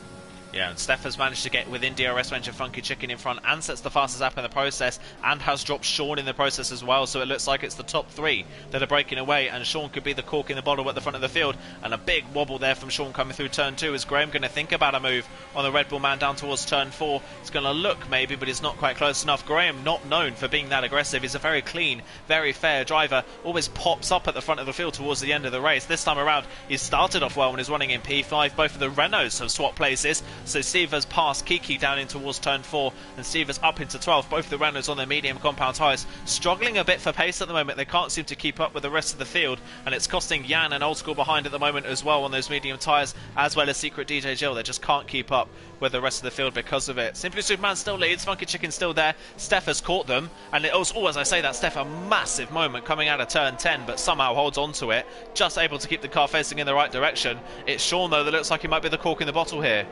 Yeah, and Steph has managed to get within DRS range of Funky Chicken in front and sets the fastest lap in the process, and has dropped Sean in the process as well, so it looks like it's the top 3 that are breaking away, and Sean could be the cork in the bottle at the front of the field. And a big wobble there from Sean coming through turn 2. Is Graham going to think about a move on the Red Bull man down towards turn 4? It's going to look maybe, but it's not quite close enough. Graham, not known for being that aggressive, is a very clean, very fair driver, always pops up at the front of the field towards the end of the race. This time around, he started off well when he's running in P5. Both of the Renaults have swapped places, so Steve has passed Kiki down in towards turn 4, and Steve is up into 12th. Both the Renaults on their medium compound tyres, struggling a bit for pace at the moment. They can't seem to keep up with the rest of the field, and it's costing Jan and Old School behind at the moment as well on those medium tyres, as well as Secret DJ Jill. They just can't keep up with the rest of the field because of it. Simply Superman still leads, Funky Chicken still there. Steph has caught them, and it also, as I say that, Steph, a massive moment coming out of turn 10, but somehow holds on to it, just able to keep the car facing in the right direction. It's Sean, though, that looks like he might be the cork in the bottle here.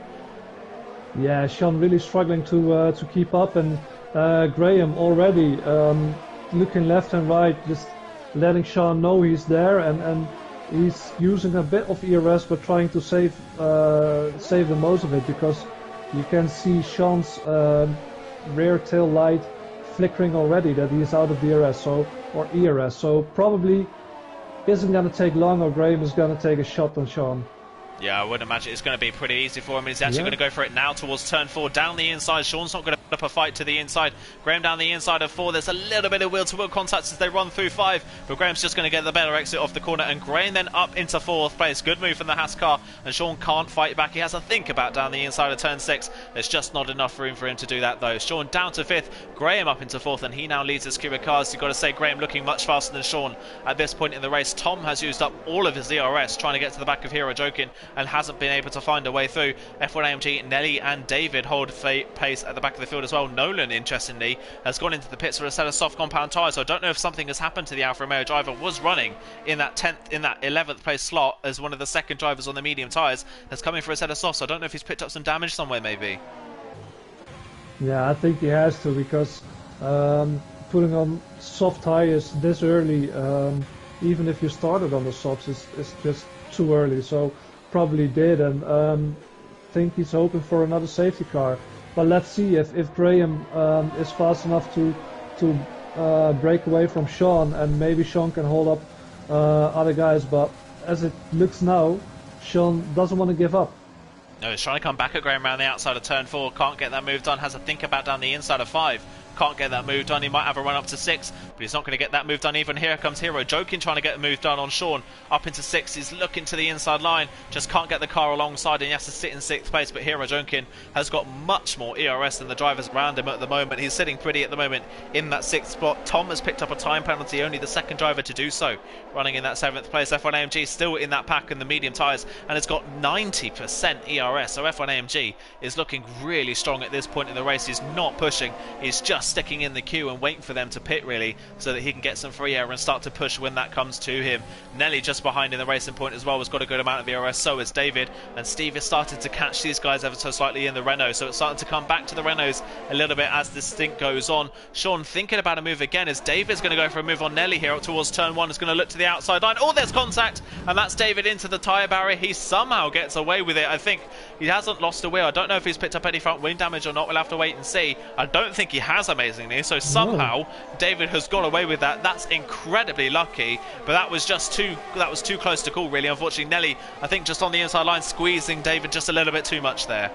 Yeah, Sean really struggling to keep up, and Graham already looking left and right, just letting Sean know he's there, and he's using a bit of ERS but trying to save the most of it, because you can see Sean's rear tail light flickering already that he's out of DRS or ERS, so probably isn't going to take long, or Graham is going to take a shot on Sean. Yeah, I would imagine it's going to be pretty easy for him. He's actually going to go for it now towards turn 4, down the inside. Sean's not going to put up a fight to the inside. Graham down the inside of 4. There's a little bit of wheel-to-wheel contact as they run through 5, but Graham's just going to get the better exit off the corner, and Graham then up into 4th place. Good move from the Haas car, and Sean can't fight back. He has to think about down the inside of turn 6. There's just not enough room for him to do that, though. Sean down to 5th, Graham up into 4th, and he now leads his queue of cars. You've got to say Graham looking much faster than Sean at this point in the race. Tom has used up all of his ERS trying to get to the back of Hero Jokin, and hasn't been able to find a way through. F1 AMG, Nelly and David hold pace at the back of the field as well. Nolan, interestingly, has gone into the pits for a set of soft compound tyres, so I don't know if something has happened to the Alfa Romeo driver. Was running in that 11th place slot as one of the second drivers on the medium tyres, that's coming for a set of softs, so I don't know if he's picked up some damage somewhere maybe. Yeah, I think he has to, because putting on soft tyres this early, even if you started on the softs, is just too early, so probably did, and think he's hoping for another safety car. But let's see if Graham is fast enough to break away from Sean, and maybe Sean can hold up other guys. But as it looks now, Sean doesn't want to give up. No, he's trying to come back at Graham around the outside of turn 4. Can't get that move done. Has a think about down the inside of 5. Can't get that move done. He might have a run up to 6, but he's not going to get that move done even. Here comes Hero Jokin trying to get a move done on Sean. Up into 6. He's looking to the inside line. Just can't get the car alongside, and he has to sit in 6th place. But Hero Jokin has got much more ERS than the drivers around him at the moment. He's sitting pretty at the moment in that 6th spot. Tom has picked up a time penalty, only the second driver to do so, running in that 7th place. F1 AMG still in that pack in the medium tyres, and it's got 90% ERS. So F1 AMG is looking really strong at this point in the race. He's not pushing. He's just just sticking in the queue and waiting for them to pit, really, so that he can get some free air and start to push when that comes to him. Nelly just behind in the racing point as well has got a good amount of ERS, so has David, and Steve is starting to catch these guys ever so slightly in the Renault, so it's starting to come back to the Renaults a little bit as this stint goes on. Sean thinking about a move again as David's going to go for a move on Nelly here up towards turn 1. Is going to look to the outside line. Oh, there's contact, and that's David into the tyre barrier. He somehow gets away with it. I think he hasn't lost a wheel. I don't know if he's picked up any front wing damage or not. We'll have to wait and see. I don't think he has, amazingly, so somehow David has got away with that. That's incredibly lucky, but that was just too close to call, really. Unfortunately, Nelly, I think, just on the inside line, squeezing David just a little bit too much there.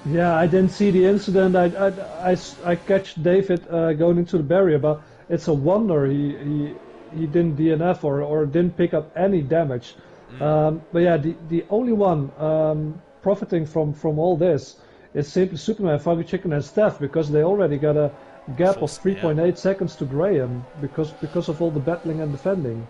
Yeah, I didn't see the incident. I catch David going into the barrier, but it's a wonder he didn't DNF or didn't pick up any damage. But yeah, the only one profiting from all this is simply Superman, Funky Chicken, and Steph, because they already got a gap of 3.8 seconds to Graham because of all the battling and defending.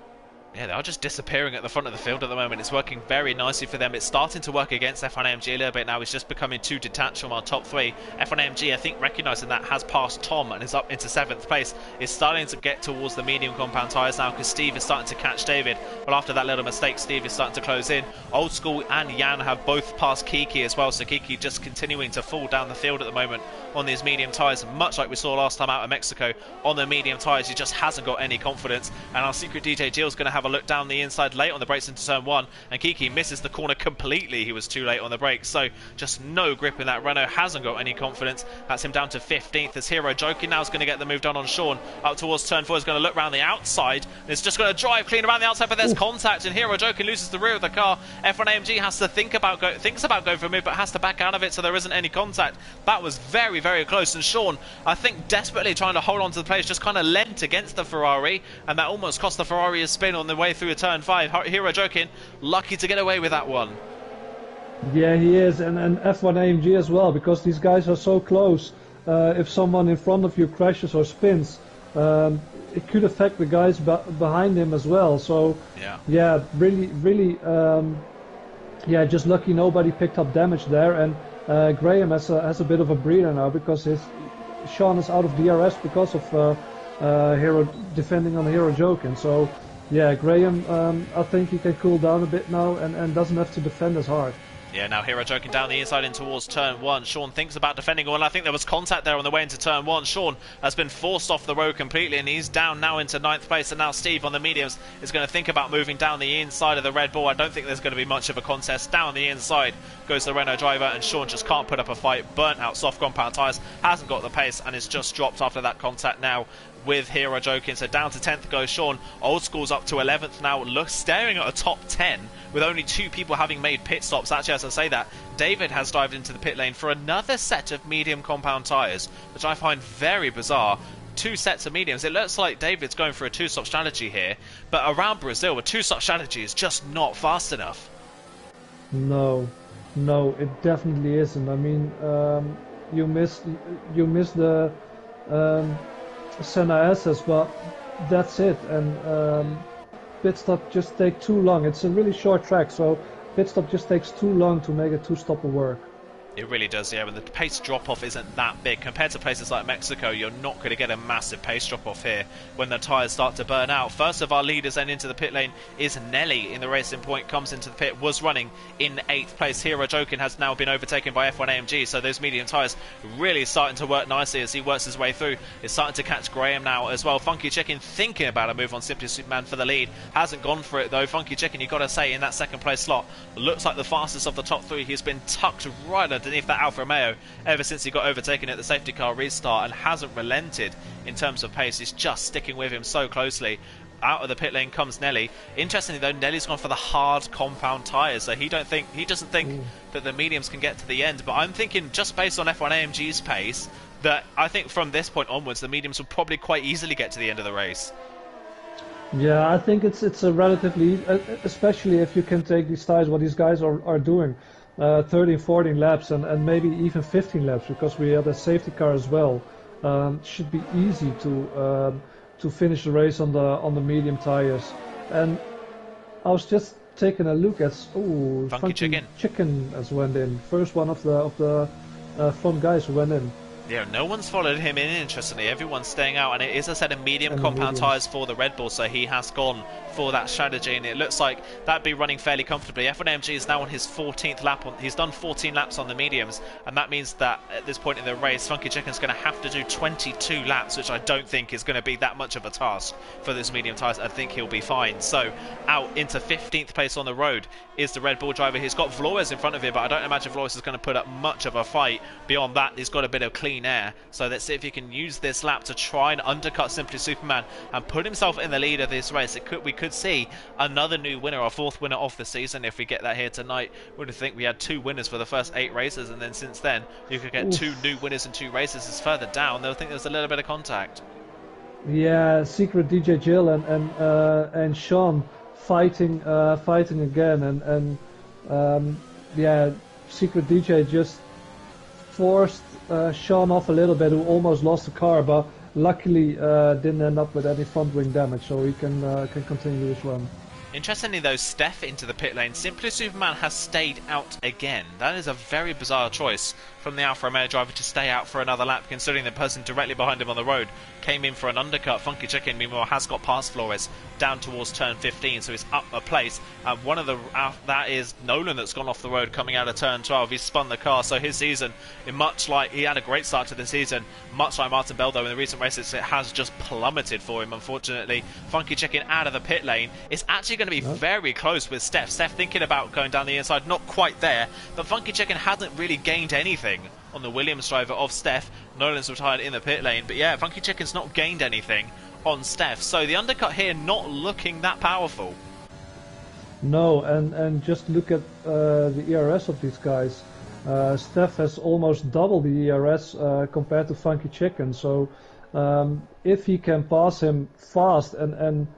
Yeah, they are just disappearing at the front of the field at the moment. It's working very nicely for them. It's starting to work against F1AMG a little bit now. It's just becoming too detached from our top three. F1AMG, I think, recognising that, has passed Tom and is up into 7th place. It's starting to get towards the medium compound tyres now because Steve is starting to catch David. But after that little mistake, Steve is starting to close in. Old School and Jan have both passed Kiki as well, so Kiki just continuing to fall down the field at the moment on these medium tyres, much like we saw last time out of Mexico. On the medium tyres, he just hasn't got any confidence, and our secret DJ Jill's going to have a look down the inside late on the brakes into turn 1, and Kiki misses the corner completely. He was too late on the brakes, so just no grip in that Renault, hasn't got any confidence. That's him down to 15th as Hero Joking now is going to get the move done on Sean up towards turn 4. Is going to look around the outside, and it's just going to drive clean around the outside, but there's contact, and Hero Joking loses the rear of the car. F1AMG has to thinks about going for a move, but has to back out of it, so there isn't any contact. That was very, very close, and Sean, I think, desperately trying to hold on to the place, just kind of leant against the Ferrari, and that almost cost the Ferrari a spin on the way through turn 5. Hero Joking, lucky to get away with that one. Yeah, he is, and F1AMG as well, because these guys are so close. If someone in front of you crashes or spins, it could affect the guys behind him as well. So yeah, really, just lucky nobody picked up damage there, and Graham has a bit of a breather now because Sean is out of DRS because of Hero defending on Hero Joking. So yeah, Graham, I think he can cool down a bit now and doesn't have to defend as hard. Yeah, now Hero Joking down the inside in towards turn 1. Sean thinks about defending, and I think there was contact there on the way into turn 1. Sean has been forced off the road completely, and he's down now into 9th place. And now Steve on the mediums is going to think about moving down the inside of the Red Bull. I don't think there's going to be much of a contest. Down the inside goes the Renault driver, and Sean just can't put up a fight. Burnt out soft compound tyres, hasn't got the pace, and is just dropped after that contact now with Hero Joking. So down to 10th goes Sean. Old School's up to 11th now, staring at a top 10 with only 2 people having made pit stops. Actually, as I say that, David has dived into the pit lane for another set of medium compound tyres, which I find very bizarre. 2 sets of mediums. It looks like David's going for a 2-stop strategy here, but around Brazil, a 2-stop strategy is just not fast enough. No, it definitely isn't. I mean, you missed the Senna SS, but that's it. And pit stop just takes too long. It's a really short track, so pit stop just takes too long to make a 2-stopper work. It really does, yeah. But the pace drop-off isn't that big. Compared to places like Mexico, you're not going to get a massive pace drop-off here when the tyres start to burn out. First of our leaders then into the pit lane is Nelly in the racing point, comes into the pit, was running in 8th place. Hero Joking has now been overtaken by F1AMG, so those medium tyres really starting to work nicely as he works his way through. It's starting to catch Graham now as well. Funky Chicken thinking about a move on Simply Superman for the lead. Hasn't gone for it though. Funky Chicken, you've got to say, in that 2nd place slot, looks like the fastest of the top 3. He's been tucked right underneath that Alfa Romeo ever since he got overtaken at the safety car restart, and hasn't relented in terms of pace. He's just sticking with him so closely. Out of the pit lane comes Nelly. Interestingly though, Nelly's gone for the hard compound tyres, so he doesn't think that the mediums can get to the end. But I'm thinking, just based on F1AMG's pace, that I think from this point onwards the mediums will probably quite easily get to the end of the race. Yeah, I think it's a relatively, especially if you can take these tyres, what these guys are doing. 13, 14 laps and maybe even 15 laps, because we had a safety car as well. Should be easy to finish the race on the medium tires. And I was just taking a look at Funky Chicken has went in. First one of the front guys who went in. Yeah, no one's followed him in, interestingly. Everyone's staying out, and it is, as I said, a medium And the compound mediums. tyres for the Red Bull, so he has gone for that strategy, and it looks like that'd be running fairly comfortably. F1MG is now on his 14th lap. He's done 14 laps on the mediums, and that means that at this point in the race, Funky Chicken's going to have to do 22 laps, which I don't think is going to be that much of a task for this medium tyres. I think he'll be fine. So, out into 15th place on the road is the Red Bull driver. He's got Flores in front of him, but I don't imagine Flores is going to put up much of a fight. Beyond that, he's got a bit of clean air, so let's see if he can use this lap to try and undercut Simply Superman and put himself in the lead of this race. We could see another new winner, our 4th winner of the season, if we get that here tonight. Would think we had 2 winners for the first 8 races, and then since then you could get 2 new winners in 2 races. It's further down, they'll think there's a little bit of contact. Yeah, Secret DJ Jill and Sean fighting again, yeah, Secret DJ just forced Sean off a little bit, who almost lost the car, but luckily didn't end up with any front wing damage, so he can continue his run. Interestingly though, Steph into the pit lane. Simply Superman has stayed out again. That is a very bizarre choice from the Alfa Romeo driver to stay out for another lap, considering the person directly behind him on the road came in for an undercut. Funky Chicken, meanwhile, has got past Flores down towards turn 15, so he's up a place. One of the that is Nolan that's gone off the road coming out of turn 12. He's spun the car, so his season, much like he had a great start to the season, much like Martin Bell though in the recent races, it has just plummeted for him. Unfortunately, Funky Chicken out of the pit lane. It's actually going to be very close with Steph. Steph thinking about going down the inside, not quite there, but Funky Chicken hasn't really gained anything on the Williams driver of Steph. Nolan's retired in the pit lane, but yeah, Funky Chicken's not gained anything on Steph, so the undercut here not looking that powerful. No, and just look at the ERS of these guys. Steph has almost double the ERS compared to Funky Chicken, so if he can pass him fast and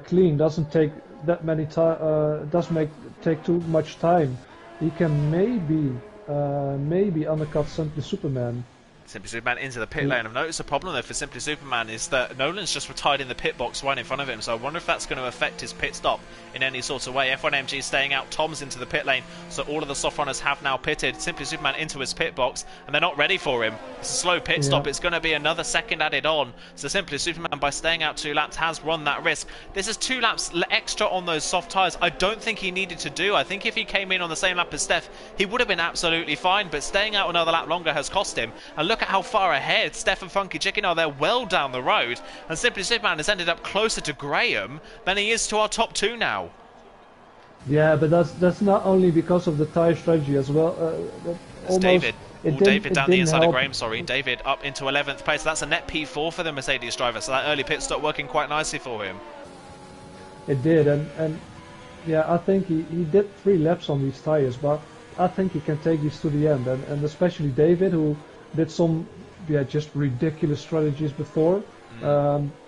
clean, doesn't take that many take too much time, he can maybe undercut Simply Superman. Simply Superman into the pit lane. I've noticed a problem though for Simply Superman is that Nolan's just retired in the pit box right in front of him, so I wonder if that's going to affect his pit stop in any sort of way. F1MG staying out, Tom's into the pit lane, so all of the soft runners have now pitted. Simply Superman into his pit box, and they're not ready for him. It's a slow pit stop. It's going to be another second added on, so Simply Superman, by staying out 2 laps, has run that risk. This is 2 laps extra on those soft tyres. I don't think he needed to do. I think if he came in on the same lap as Steph, he would have been absolutely fine, but staying out another lap longer has cost him. And look at how far ahead Steph and Funky Chicken are. They're well down the road, and Simply Superman has ended up closer to Graham than he is to our top 2 now. Yeah, but that's not only because of the tyre strategy as well. David. David down the inside of Graham, sorry. David up into 11th place. That's a net P4 for the Mercedes driver, so that early pit stop working quite nicely for him. It did, and yeah, I think he did 3 laps on these tyres, but I think he can take these to the end, and especially David, who did some just ridiculous strategies before,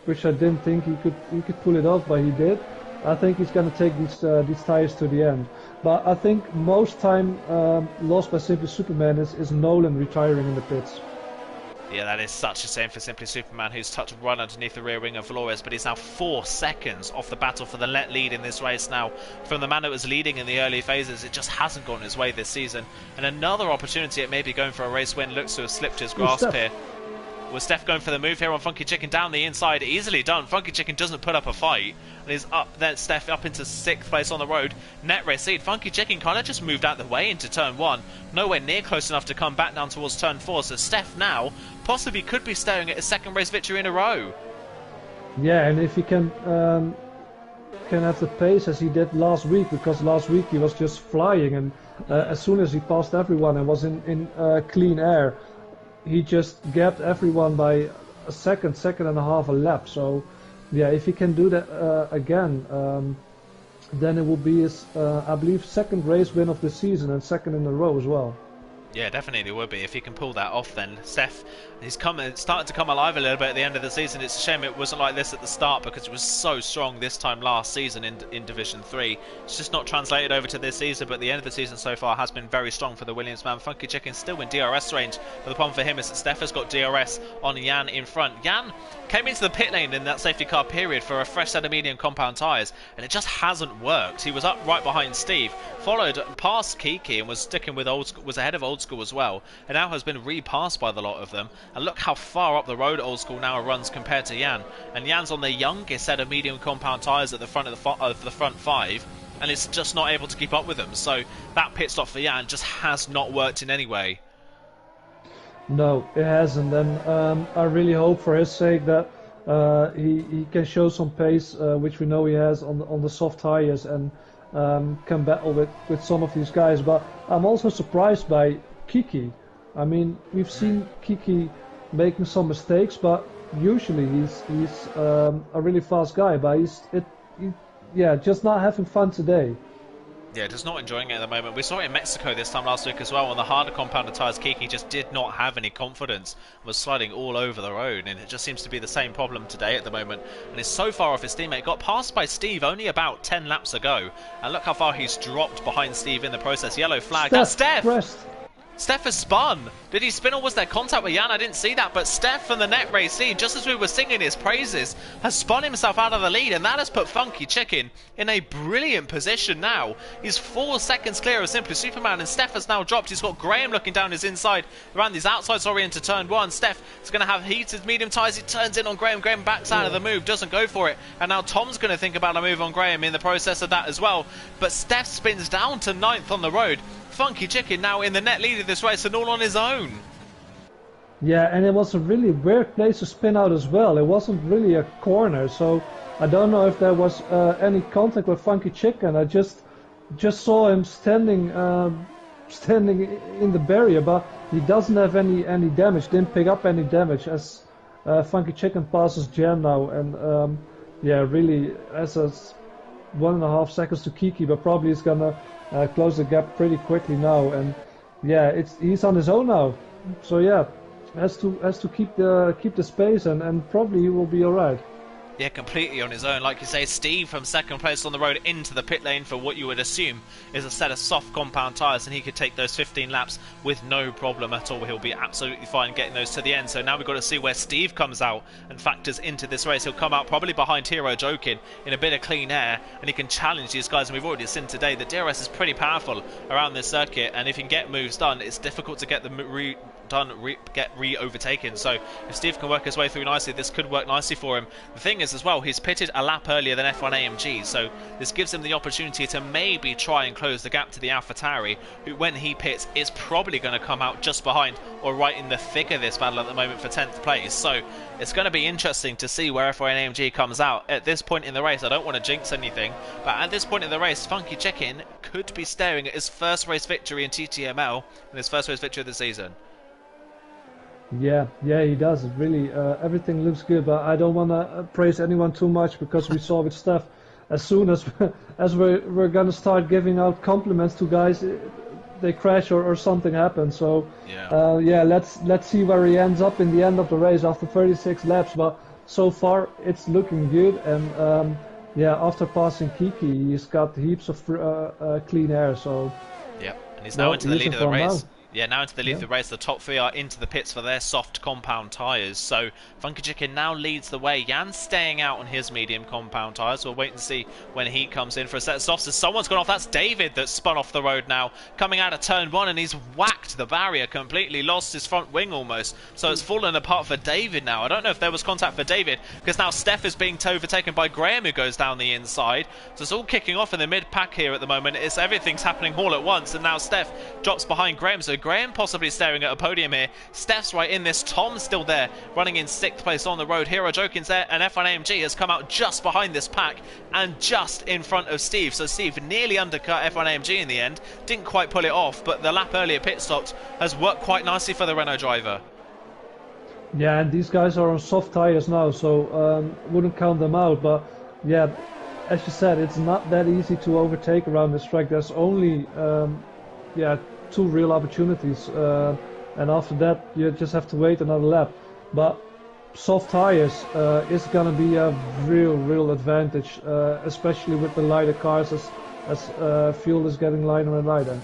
which I didn't think he could pull it off, but he did. I think he's going to take these tyres to the end. But I think most time lost by Simply Superman is Nolan retiring in the pits. Yeah, that is such a shame for Simply Superman, who's tucked right underneath the rear wing of Flores, but he's now 4 seconds off the battle for the lead in this race now. From the man that was leading in the early phases, it just hasn't gone his way this season. And another opportunity at maybe going for a race win looks to have slipped his grasp here. Was Steph going for the move here on Funky Chicken down the inside? Easily done. Funky Chicken doesn't put up a fight. And he's up, then Steph up into 6th place on the road. Net race lead. Funky Chicken kind of just moved out the way into turn 1. Nowhere near close enough to come back down towards turn 4. So Steph now possibly could be staring at a 2nd race victory in a row. Yeah, and if he can have the pace as he did last week, because last week he was just flying, and as soon as he passed everyone and was in clean air, he just gapped everyone by a second and a half a lap. So yeah, if he can do that again, then it will be his, I believe, 2nd race win of the season and 2nd in a row as well. Yeah, definitely would be if he can pull that off. Then Steph, he's starting to come alive a little bit at the end of the season. It's a shame it wasn't like this at the start, because it was so strong this time last season in Division 3. It's just not translated over to this season, but the end of the season so far has been very strong for the Williams man. Funky Chicken still in DRS range, but the problem for him is that Steph has got DRS on Jan in front. Jan came into the pit lane in that safety car period for a fresh set of medium compound tyres, and it just hasn't worked. He was up right behind Steve, followed past Kiki, and was sticking with was ahead of Old Old School as well, and now has been repassed by the lot of them. And look how far up the road Old School now runs compared to Jan. And Jan's on the youngest set of medium compound tyres at the front of the front 5, and it's just not able to keep up with them. So that pit stop for Jan just has not worked in any way. No, it hasn't, and I really hope for his sake that he can show some pace, which we know he has on the soft tires, and can battle with some of these guys. But I'm also surprised by Kiki. I mean, we've seen Kiki making some mistakes, but usually he's a really fast guy. But yeah, just not having fun today. Yeah, just not enjoying it at the moment. We saw it in Mexico this time last week as well. On the harder compounded tyres, Kiki just did not have any confidence, was sliding all over the road, and it just seems to be the same problem today at the moment. And is so far off his teammate. Got passed by Steve only about 10 laps ago, and look how far he's dropped behind Steve in the process. Yellow flag. That's Steph! Steph has spun. Did he spin, or was there contact with Jan? I didn't see that, but Steph from the net race team, just as we were singing his praises, has spun himself out of the lead, and that has put Funky Chicken in a brilliant position now. He's 4 seconds clear of Simply Superman, and Steph has now dropped. He's got Graham looking down his inside around these outside, into turn 1. Steph is going to have heated medium tyres. He turns in on Graham. Graham backs out of the move, doesn't go for it, and now Tom's going to think about a move on Graham in the process of that as well. But Steph spins down to 9th on the road. Funky Chicken now in the net lead of this race and all on his own. Yeah, and it was a really weird place to spin out as well. It wasn't really a corner, so I don't know if there was any contact with Funky Chicken. I just saw him standing in the barrier, but he doesn't have any damage. Didn't pick up any damage as Funky Chicken passes Jan now, and yeah, really has 1.5 seconds to Kiki, but probably is gonna close the gap pretty quickly now. And yeah, he's on his own now, so yeah, has to keep the space, and probably he will be alright. Yeah, completely on his own. Like you say, Steve from second place on the road into the pit lane for what you would assume is a set of soft compound tyres, and he could take those 15 laps with no problem at all. He'll be absolutely fine getting those to the end. So now we've got to see where Steve comes out and factors into this race. He'll come out probably behind Hero Jokin in a bit of clean air, and he can challenge these guys. And we've already seen today that DRS is pretty powerful around this circuit, and if he can get moves done, it's difficult to get them overtaken. So if Steve can work his way through nicely, this could work nicely for him. The thing is as well, he's pitted a lap earlier than F1 AMG, so this gives him the opportunity to maybe try and close the gap to the AlphaTauri, who when he pits is probably going to come out just behind or right in the thick of this battle at the moment for 10th place. So it's going to be interesting to see where F1 AMG comes out at this point in the race. I don't want to jinx anything, but at this point in the race, Funky Chicken could be staring at his first race victory in TTML and his first race victory of the season. Yeah, he does. It really, everything looks good, but I don't want to praise anyone too much, because we saw with Steph, as soon as we're gonna start giving out compliments to guys, they crash or something happens. So yeah, let's see where he ends up in the end of the race after 36 laps. But so far it's looking good, and yeah, after passing Kiki, he's got heaps of clean air. So yeah, and he's now into the lead of the race. Now. Yeah, now into the lead of the race. The top 3 are into the pits for their soft compound tyres. So Funky Chicken now leads the way. Jan's staying out on his medium compound tyres. We'll wait and see when he comes in for a set of softs. Someone's gone off. That's David that's spun off the road now, coming out of turn 1, and he's whacked the barrier completely, lost his front wing almost. So it's fallen apart for David now. I don't know if there was contact for David, because now Steph is being overtaken by Graham, who goes down the inside. So it's all kicking off in the mid-pack here at the moment. Everything's happening all at once, and now Steph drops behind Graham. So Graham possibly staring at a podium here. Steph's right in this. Tom's still there, running in 6th place on the road. Hero Jokin's there, and F1 AMG has come out just behind this pack and just in front of Steve. So Steve nearly undercut F1 AMG in the end. Didn't quite pull it off, but the lap earlier pit stopped has worked quite nicely for the Renault driver. Yeah, and these guys are on soft tires now, so wouldn't count them out. But yeah, as you said, it's not that easy to overtake around this track. There's only 2 real opportunities, and after that you just have to wait another lap. But soft tires is gonna be a real advantage, especially with the lighter cars as fuel is getting lighter and lighter.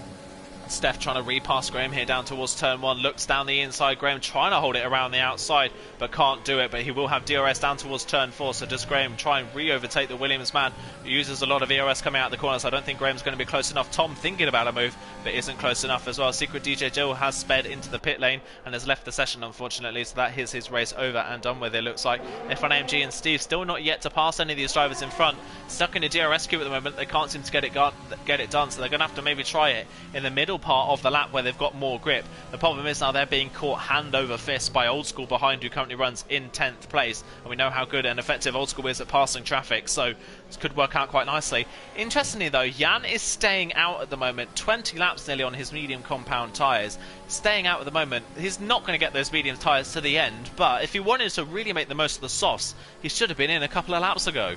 Steph trying to repass Graham here down towards turn 1, looks down the inside. Graham trying to hold it around the outside, but can't do it. But he will have DRS down towards turn 4. So does Graham try and re-overtake the Williams man, who uses a lot of ERS coming out the corner. So I don't think Graham's going to be close enough. Tom thinking about a move, but isn't close enough as well. Secret DJ Jill has sped into the pit lane and has left the session, unfortunately. So that is his race over and done with, it looks like. F1 AMG and Steve still not yet to pass any of these drivers in front. Stuck in a DRS queue at the moment. They can't seem to get it done. So they're going to have to maybe try it in the middle part of the lap where they've got more grip. The problem is now they're being caught hand over fist by Old School behind, who currently runs in 10th place, and we know how good and effective Old School is at passing traffic, so this could work out quite nicely. Interestingly though, Jan is staying out at the moment, 20 laps nearly on his medium compound tyres, staying out at the moment. He's not going to get those medium tyres to the end, but if he wanted to really make the most of the softs, he should have been in a couple of laps ago.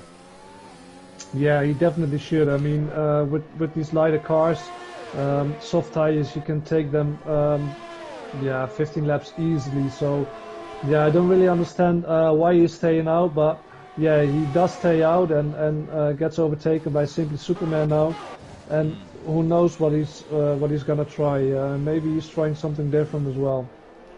Yeah, he definitely should. I mean, with these lighter cars, soft tires, you can take them 15 laps easily. So yeah, I don't really understand why he's staying out, but yeah, he does stay out and gets overtaken by Simply Superman now, and who knows what he's gonna try. Maybe he's trying something different as well.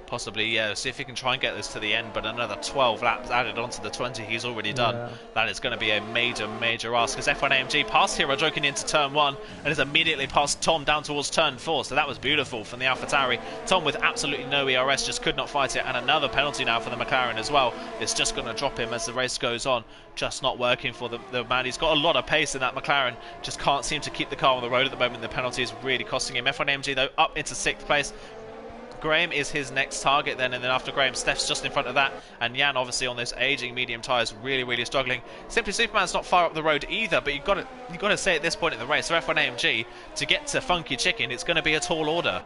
Possibly, yeah. See if he can try and get this to the end, but another 12 laps added onto the 20 he's already done. Yeah. That is going to be a major ask, because F1 AMG passed Hero Joking into turn 1 and has immediately passed Tom down towards turn 4, so that was beautiful from the AlphaTauri. Tom with absolutely no ERS just could not fight it, and another penalty now for the McLaren as well. It's just going to drop him as the race goes on. Just not working for the man. He's got a lot of pace in that McLaren, just can't seem to keep the car on the road at the moment. The penalty is really costing him. F1 AMG though up into 6th place. Graham is his next target then, and then after Graham, Steph's just in front of that, and Jan obviously on those aging medium tyres really struggling. Simply Superman's not far up the road either, but you've got to say at this point in the race, so F1 AMG, to get to Funky Chicken, it's going to be a tall order.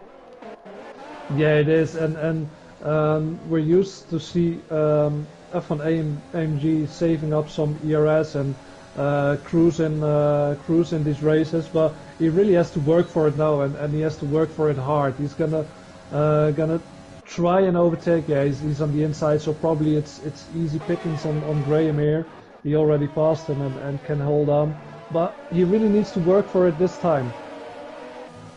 Yeah, it is, and we're used to see F1 AMG saving up some ERS and cruise in these races, but he really has to work for it now, and he has to work for it hard. He's gonna try and overtake. Yeah, he's on the inside, so probably it's easy pickings on Graham here. He already passed him and can hold on, but he really needs to work for it this time.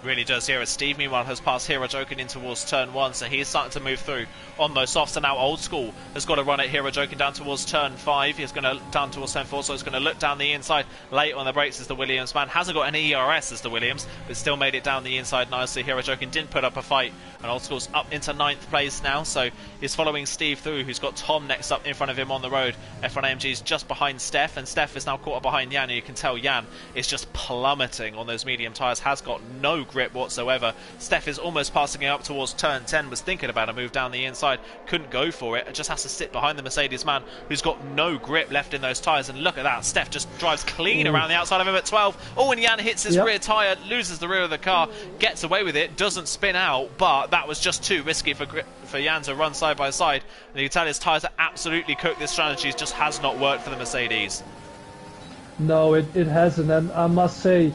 Really does here, as Steve meanwhile has passed Hero Joking in towards turn 1, so he's starting to move through on those softs, and now Old School has got to run it. Hero Joking down towards turn 5, he's going to down towards turn 4, so he's going to look down the inside. Late on the brakes as the Williams man, hasn't got any ERS as the Williams, but still made it down the inside nicely. Hero Joking didn't put up a fight, and Old School's up into 9th place now, so he's following Steve through, who's got Tom next up in front of him on the road. F1 AMG's just behind Steph, and Steph is now caught up behind Jan, and you can tell Jan is just plummeting on those medium tyres, has got no grip whatsoever. Steph is almost passing it up towards turn 10, was thinking about a move down the inside, couldn't go for it, just has to sit behind the Mercedes man who's got no grip left in those tyres, and look at that, Steph just drives clean around the outside of him at 12. Oh, and Jan hits his rear tyre, loses the rear of the car, gets away with it, doesn't spin out, but that was just too risky for Jan to run side by side, and you can tell his tyres are absolutely cooked. This strategy just has not worked for the Mercedes. No, it hasn't, and I must say,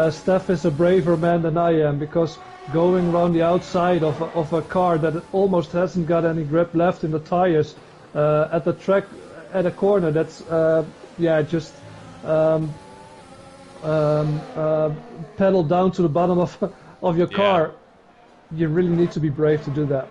Steph is a braver man than I am, because going around the outside of a car that almost hasn't got any grip left in the tires at the track at a corner, that's just pedal down to the bottom of your car. You really need to be brave to do that.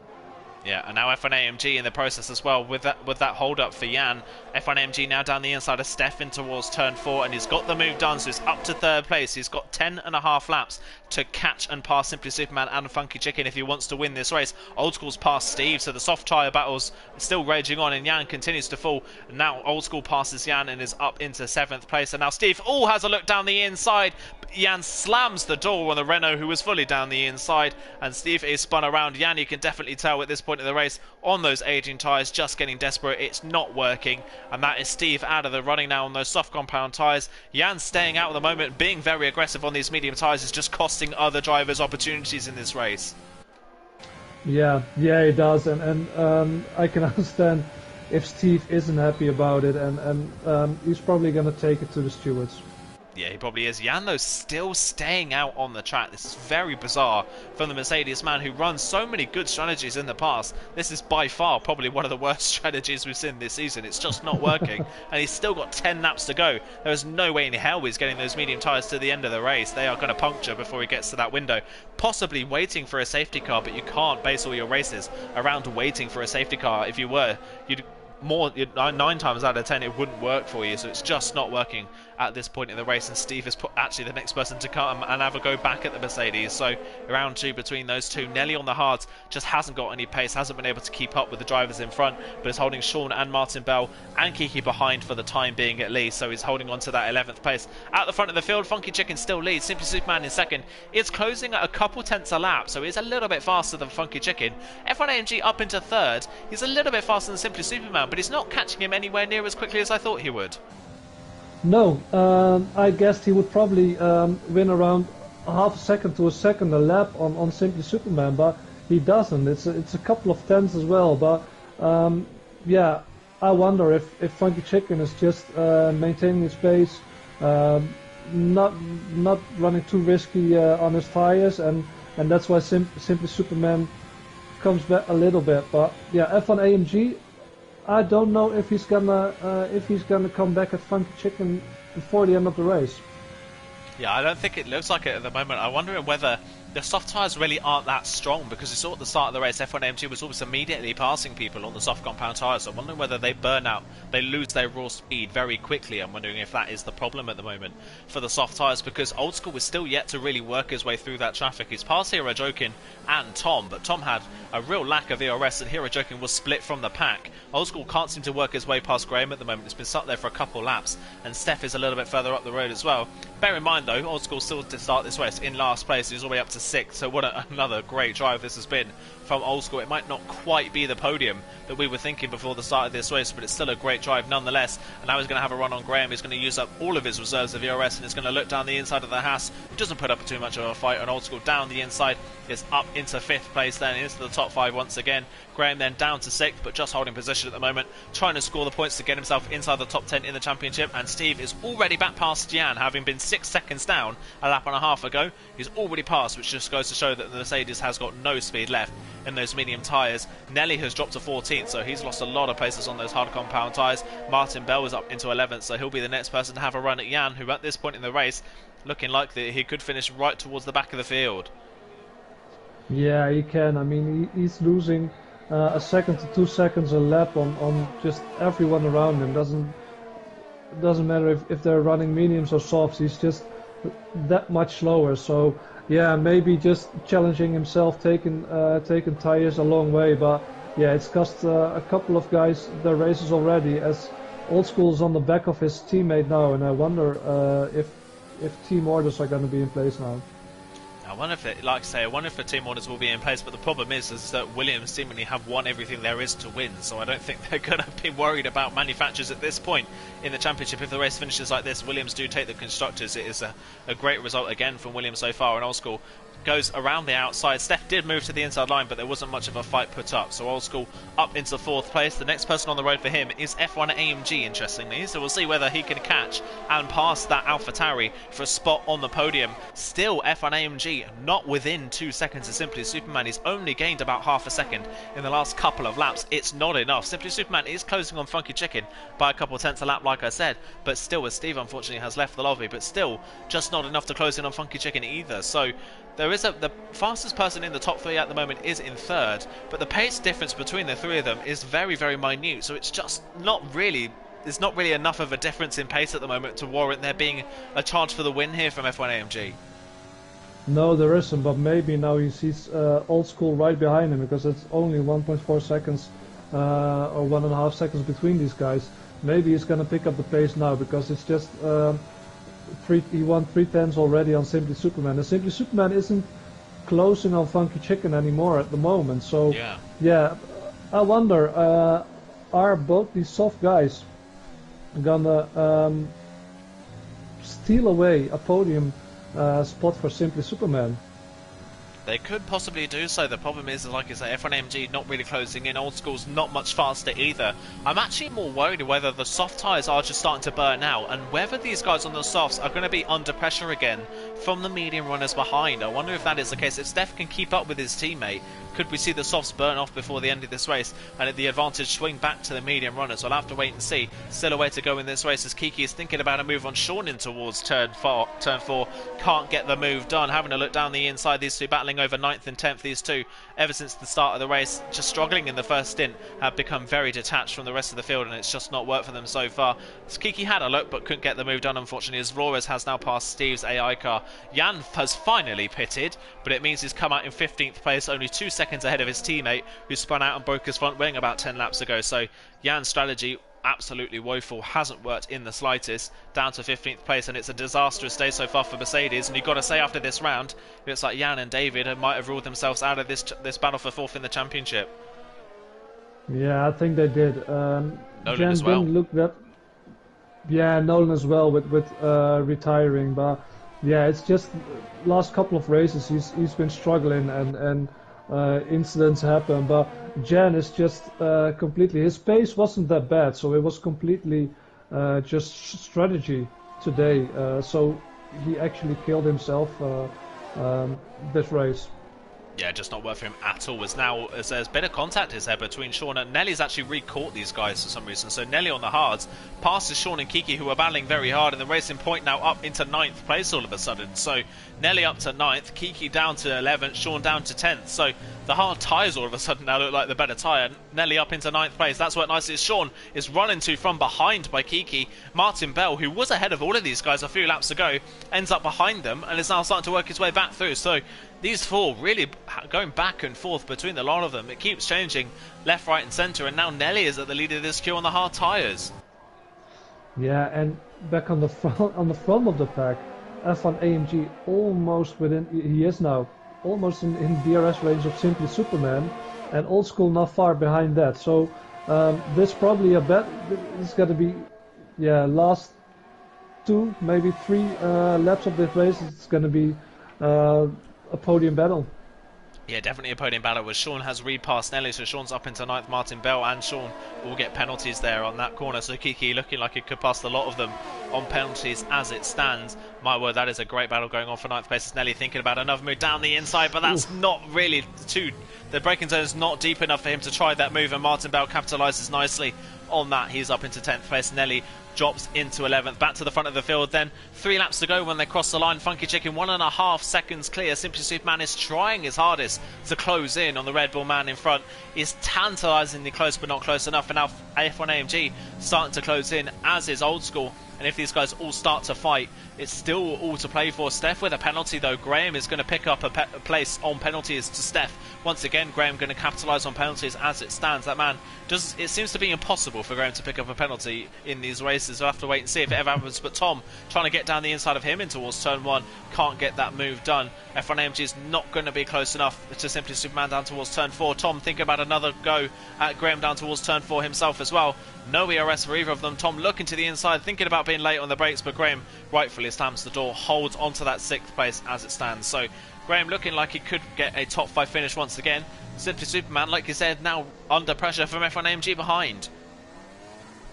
Yeah, and now F1 AMG in the process as well with that hold up for Jan. F1 AMG now down the inside of Steph in towards turn 4, and he's got the move done, so he's up to 3rd place. He's got 10.5 laps to catch and pass Simply Superman and Funky Chicken if he wants to win this race. Old School's past Steve, so the soft tyre battle's still raging on, and Jan continues to fall. And now Old School passes Jan and is up into 7th place, and now Steve has a look down the inside. Jan slams the door on the Renault, who was fully down the inside, and Steve is spun around. Jan, you can definitely tell at this point in the race, on those aging tyres, just getting desperate. It's not working, and that is Steve out of the running now on those soft compound tyres. Jan staying out at the moment, being very aggressive on these medium tyres is just costing other drivers opportunities in this race. Yeah, it does, and I can understand if Steve isn't happy about it, and he's probably going to take it to the stewards. Yeah, he probably is. Jan, though, still staying out on the track. This is very bizarre from the Mercedes man who runs so many good strategies in the past. This is by far probably one of the worst strategies we've seen this season. It's just not working. And he's still got 10 laps to go. There is no way in hell he's getting those medium tyres to the end of the race. They are going to puncture before he gets to that window. Possibly waiting for a safety car, but you can't base all your races around waiting for a safety car. If you were, you'd 9 times out of 10 it wouldn't work for you, so it's just not working at this point in the race. And Steve is actually the next person to come and have a go back at the Mercedes. So round 2 between those two. Nelly on the hards just hasn't got any pace, hasn't been able to keep up with the drivers in front, but is holding Sean and Martin Bell and Kiki behind for the time being at least. So he's holding on to that 11th place at the front of the field. Funky Chicken still leads. Simply Superman in second. It's closing at a couple tenths a lap, so he's a little bit faster than Funky Chicken. F1 AMG up into third. He's a little bit faster than Simply Superman, but he's not catching him anywhere near as quickly as I thought he would. No, I guessed he would probably win around half a second to a second a lap on Simply Superman, but he doesn't. It's a couple of tenths as well, but yeah, I wonder if Funky Chicken is just maintaining his pace, not running too risky on his tires, and that's why Simply Superman comes back a little bit. But yeah, F1 AMG, I don't know if he's gonna come back at Funky Chicken before the end of the race. Yeah, I don't think it looks like it at the moment. I wonder whether the soft tyres really aren't that strong, because you saw at the start of the race F1 AMG was almost immediately passing people on the soft compound tyres. So I'm wondering whether they burn out, they lose their raw speed very quickly. I'm wondering if that is the problem at the moment for the soft tyres, because Old School is still yet to really work his way through that traffic. He's past Hero Jokin and Tom, but Tom had a real lack of ERS and Hero Jokin was split from the pack. Old School can't seem to work his way past Graham at the moment. It's been stuck there for a couple laps, and Steph is a little bit further up the road as well. Bear in mind though, Old School still to start this race in last place. He's all the way up to 6th, so what another great drive this has been from Old School. It might not quite be the podium that we were thinking before the start of this race, but it's still a great drive nonetheless. And now he's going to have a run on Graham. He's going to use up all of his reserves of ERS, and he's going to look down the inside of the Haas. He doesn't put up too much of a fight, and Old School down the inside is up into 5th place, then into the top 5 once again. Graham then down to 6th, but just holding position at the moment, trying to score the points to get himself inside the top 10 in the championship. And Steve is already back past Jan, having been 6 seconds down a lap and a half ago. He's already passed, which just goes to show that the Mercedes has got no speed left in those medium tyres. Nelly has dropped to 14th, so he's lost a lot of places on those hard compound tyres. Martin Bell is up into 11th, so he'll be the next person to have a run at Jan, who at this point in the race looking like he could finish right towards the back of the field. Yeah, he can. I mean, he's losing a second to 2 seconds a lap on just everyone around him. Doesn't matter if they're running mediums or softs. He's just that much slower. So yeah, maybe just challenging himself, taking tires a long way. But yeah, it's cost a couple of guys their races already, as Old School is on the back of his teammate now, and I wonder if team orders are going to be in place now. I wonder if I wonder if the team orders will be in place, but the problem is that Williams seemingly have won everything there is to win, so I don't think they're going to be worried about manufacturers at this point in the championship. If the race finishes like this, Williams do take the constructors. It is a great result again from Williams so far, and Old School goes around the outside. Steph did move to the inside line, but there wasn't much of a fight put up, so Old School up into 4th place. The next person on the road for him is F1 AMG, interestingly, so we'll see whether he can catch and pass that AlphaTauri for a spot on the podium. Still F1 AMG not within 2 seconds of Simply Superman. He's only gained about half a second in the last couple of laps. It's not enough. Simply Superman is closing on Funky Chicken by a couple of tenths a lap, like I said, but still, as Steve unfortunately has left the lobby, but still just not enough to close in on Funky Chicken either. So there is the fastest person in the top 3 at the moment is in 3rd, but the pace difference between the 3 of them is very, very minute, so it's just not really, there's not really enough of a difference in pace at the moment to warrant there being a charge for the win here from F1 AMG. No, there isn't, but maybe now he sees Old School right behind him, because it's only 1.4 seconds or 1.5 seconds between these guys. Maybe he's going to pick up the pace now, because it's just he won 3 tenths already on Simply Superman, and Simply Superman isn't closing on Funky Chicken anymore at the moment. So yeah, I wonder, are both these soft guys gonna steal away a podium spot for Simply Superman? They could possibly do so. The problem is, like I say, F1AMG not really closing in. Old School's not much faster either. I'm actually more worried whether the soft tyres are just starting to burn out and whether these guys on the softs are going to be under pressure again from the medium runners behind. I wonder if that is the case. If Steph can keep up with his teammate, could we see the softs burn off before the end of this race and the advantage swing back to the medium runners? We'll have to wait and see. Still a way to go in this race as Kiki is thinking about a move on Sean in towards turn 4. Can't get the move done. Having a look down the inside, these two battling over 9th and 10th. These two, ever since the start of the race, just struggling in the first stint, have become very detached from the rest of the field, and it's just not worked for them so far. So Kiki had a look but couldn't get the move done, unfortunately, as Flores has now passed Steve's AI car. Jan has finally pitted, but it means he's come out in 15th place, only 2 seconds ahead of his teammate, who spun out and broke his front wing about 10 laps ago. So Jan's strategy, absolutely woeful, hasn't worked in the slightest, down to 15th place, and it's a disastrous day so far for Mercedes. And you've got to say, after this round, it looks like Jan and David might have ruled themselves out of this battle for 4th in the championship. Yeah, I think they did. Nolan Jan as well. didn't look that. Yeah, Nolan as well with retiring, but yeah, it's just last couple of races he's been struggling and incidents happen, but Jan is just completely, his pace wasn't that bad, so it was completely just strategy today, so he actually killed himself this race. Yeah, just not worth for him at all. As there's been a contact is there between Sean and Nelly's actually re-caught these guys for some reason. So Nelly on the hards passes Sean and Kiki, who are battling very hard, and the Racing Point now up into 9th place all of a sudden. So Nelly up to 9th, Kiki down to 11th, Sean down to 10th. So the hard tyres all of a sudden now look like the better tyre. Nelly up into 9th place. That's what nicely is. Sean is run into from behind by Kiki. Martin Bell, who was ahead of all of these guys a few laps ago, ends up behind them and is now starting to work his way back through. So these four really going back and forth between the lot of them. It keeps changing left, right and centre, and now Nelly is at the lead of this queue on the hard tyres. Yeah, and back on the front of the pack, F1 AMG almost within, he is now almost in DRS range of Simply Superman, and Old School not far behind that. So this probably it's got to be, yeah, last 2, maybe 3 laps of this race. It's going to be a podium battle. Yeah, definitely a podium battle, as Sean has repassed Nelly, so Sean's up into 9th. Martin Bell and Sean will get penalties there on that corner, so Kiki looking like it could pass a lot of them on penalties as it stands. My word, that is a great battle going on for 9th place. Nelly thinking about another move down the inside, but that's not really the braking zone is not deep enough for him to try that move, and Martin Bell capitalises nicely on that. He's up into 10th place. Nelly drops into 11th, back to the front of the field. Then 3 laps to go when they cross the line. Funky Chicken 1.5 seconds clear. Simply Superman is trying his hardest to close in on the Red Bull man in front. Is tantalisingly close, but not close enough. And now F1 AMG starting to close in, as is Old School. And if these guys all start to fight, it's still all to play for. Steph with a penalty though. Graham is going to pick up a place on penalties to Steph. Once again, Graham going to capitalise on penalties as it stands. That man it seems to be impossible for Graham to pick up a penalty in these races. We'll have to wait and see if it ever happens. But Tom trying to get down the inside of him in towards turn 1, can't get that move done. F1 AMG is not going to be close enough to Simply Superman down towards turn 4. Tom thinking about another go at Graham down towards turn 4 himself as well. No ERS for either of them. Tom looking to the inside, thinking about being late on the brakes, but Graham rightfully slams the door, holds onto that 6th place as it stands. So Graham looking like he could get a top 5 finish once again. Simply Superman, like you said, now under pressure from F1 AMG behind.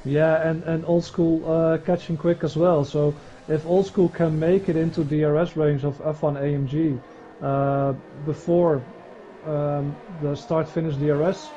Yeah, and Old School catching quick as well. So if Old School can make it into DRS range of F1 AMG before the start-finish DRS,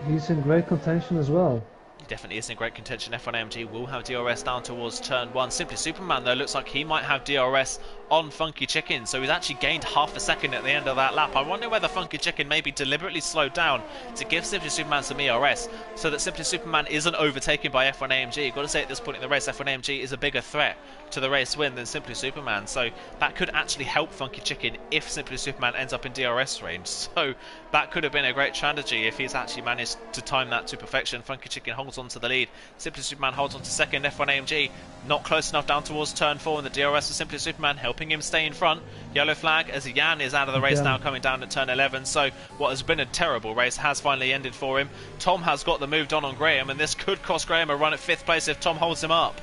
he's in great contention as well. Definitely is in great contention. F1 AMG will have DRS down towards turn 1. Simply Superman though looks like he might have DRS on Funky Chicken, so he's actually gained half a second at the end of that lap. I wonder whether Funky Chicken maybe deliberately slowed down to give Simply Superman some ERS so that Simply Superman isn't overtaken by F1 AMG. You've got to say at this point in the race, F1 AMG is a bigger threat to the race win than Simply Superman, so that could actually help Funky Chicken if Simply Superman ends up in DRS range. So that could have been a great strategy if he's actually managed to time that to perfection. Funky Chicken holds on to the lead, Simply Superman holds on to second. F1 AMG not close enough down towards turn 4, and the DRS of Simply Superman helping him stay in front. Yellow flag as Jan is out of the race now, coming down at turn 11. So what has been a terrible race has finally ended for him. Tom has got the move done on Graham, and this could cost Graham a run at 5th place if Tom holds him up.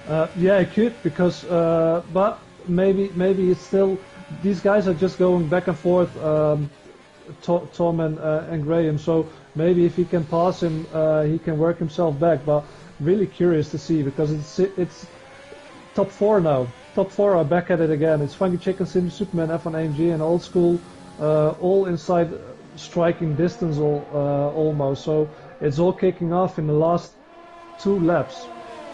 Yeah, it could, because but maybe it's still these guys are just going back and forth, Tom and Graham. So maybe if he can pass him, he can work himself back. But really curious to see, because it's top four now. Top four are back at it again. It's Funky Chicken, Simple Superman, F1 AMG, and Old School, all inside striking distance almost. So it's all kicking off in the last 2 laps.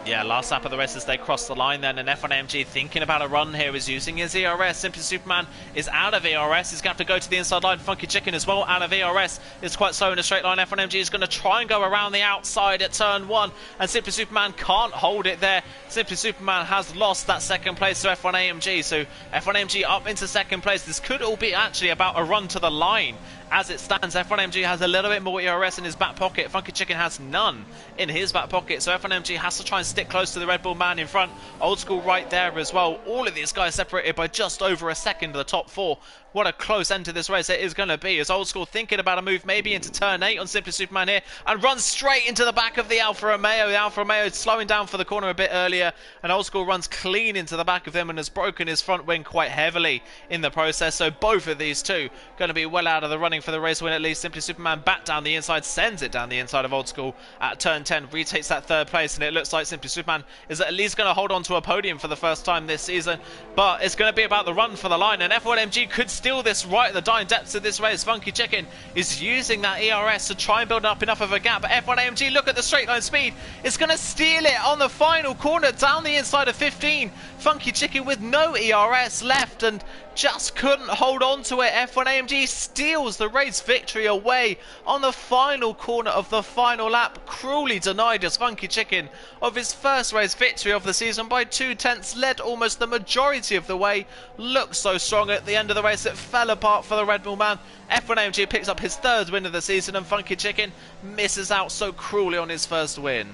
Yeah, last lap of the race as they cross the line then, and F1AMG thinking about a run here is using his ERS. Simply Superman is out of ERS. He's going to have to go to the inside line. Funky Chicken as well out of ERS. It's quite slow in a straight line. F1AMG is going to try and go around the outside at turn 1, and Simply Superman can't hold it there. Simply Superman has lost that second place to F1AMG, so F1AMG up into second place. This could all be actually about a run to the line. As it stands, F1MG has a little bit more ERS in his back pocket. Funky Chicken has none in his back pocket, so F1MG has to try and stick close to the Red Bull man in front. Old School right there as well. All of these guys separated by just over a second of the top 4. What a close end to this race it is going to be, as Old School thinking about a move maybe into turn 8 on Simply Superman here, and runs straight into the back of the Alfa Romeo. The Alfa Romeo is slowing down for the corner a bit earlier, and Old School runs clean into the back of him and has broken his front wing quite heavily in the process. So both of these two going to be well out of the running for the race win at least. Simply Superman back down the inside, sends it down the inside of Old School at turn 10, retakes that third place, and it looks like Simply Superman is at least going to hold on to a podium for the first time this season. But it's going to be about the run for the line, and F1MG could steal this right at the dying depths of this race. Funky Chicken is using that ERS to try and build up enough of a gap, but F1AMG, look at the straight line speed, it's going to steal it on the final corner down the inside of 15. Funky Chicken with no ERS left and just couldn't hold on to it. F1AMG steals the race victory away on the final corner of the final lap, cruelly denied as Funky Chicken of his first race victory of the season by 2/10, led almost the majority of the way, looked so strong at the end of the race it fell apart for the Red Bull man. F1AMG picks up his 3rd win of the season, and Funky Chicken misses out so cruelly on his first win.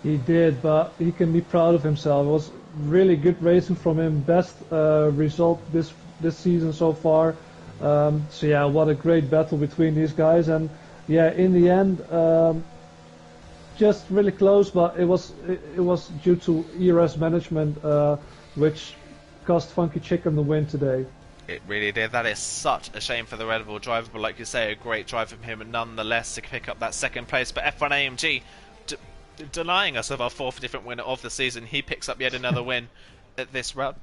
He did, but he can be proud of himself. It was really good racing from him. Best result this season so far. So yeah, what a great battle between these guys. And yeah, in the end, just really close, but it was due to ERS management, which cost Funky Chicken the win today. It really did. That is such a shame for the Red Bull driver, but like you say, a great drive from him nonetheless to pick up that second place. But F1AMG denying us of our 4th different winner of the season. He picks up yet another win at this round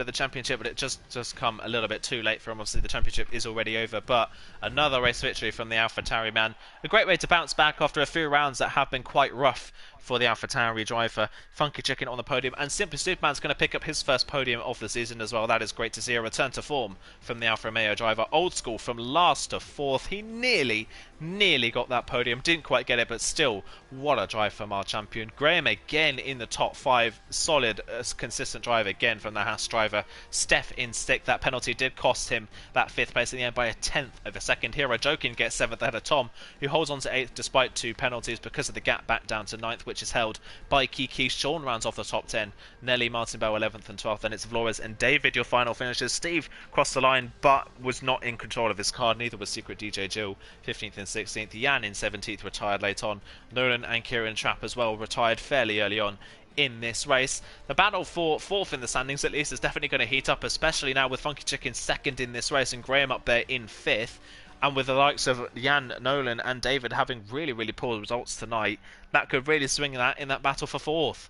of the championship, but it just come a little bit too late for him. Obviously the championship is already over, but another race victory from the AlphaTauri man. A great way to bounce back after a few rounds that have been quite rough for the AlphaTauri driver. Funky Chicken on the podium, and Simply Superman's going to pick up his first podium of the season as well. That is great to see, a return to form from the Alfa Romeo driver. Old School from last to 4th. He nearly got that podium, didn't quite get it, but still, what a drive from our champion. Graham again in the top 5, solid, consistent drive again from the Haas driver. Steph in 6th. That penalty did cost him that 5th place in the end by a 10th of a second. Hero Jokin gets 7th ahead of Tom, who holds on to 8th despite 2 penalties because of the gap back down to 9th, which is held by Kiki. Sean rounds off the top 10. Nelly, Martin Bell 11th and 12th. Then it's Flores and David, your final finishers. Steve crossed the line but was not in control of his car. Neither was Secret DJ Jill, 15th and 16th. Jan in 17th, retired late on. Nolan and Kieran Trapp as well, retired fairly early on in this race. The battle for 4th in the standings at least is definitely going to heat up, especially now with Funky Chicken 2nd in this race and Graham up there in 5th. And with the likes of Jan, Nolan and David having really poor results tonight, that could really swing that in that battle for 4th.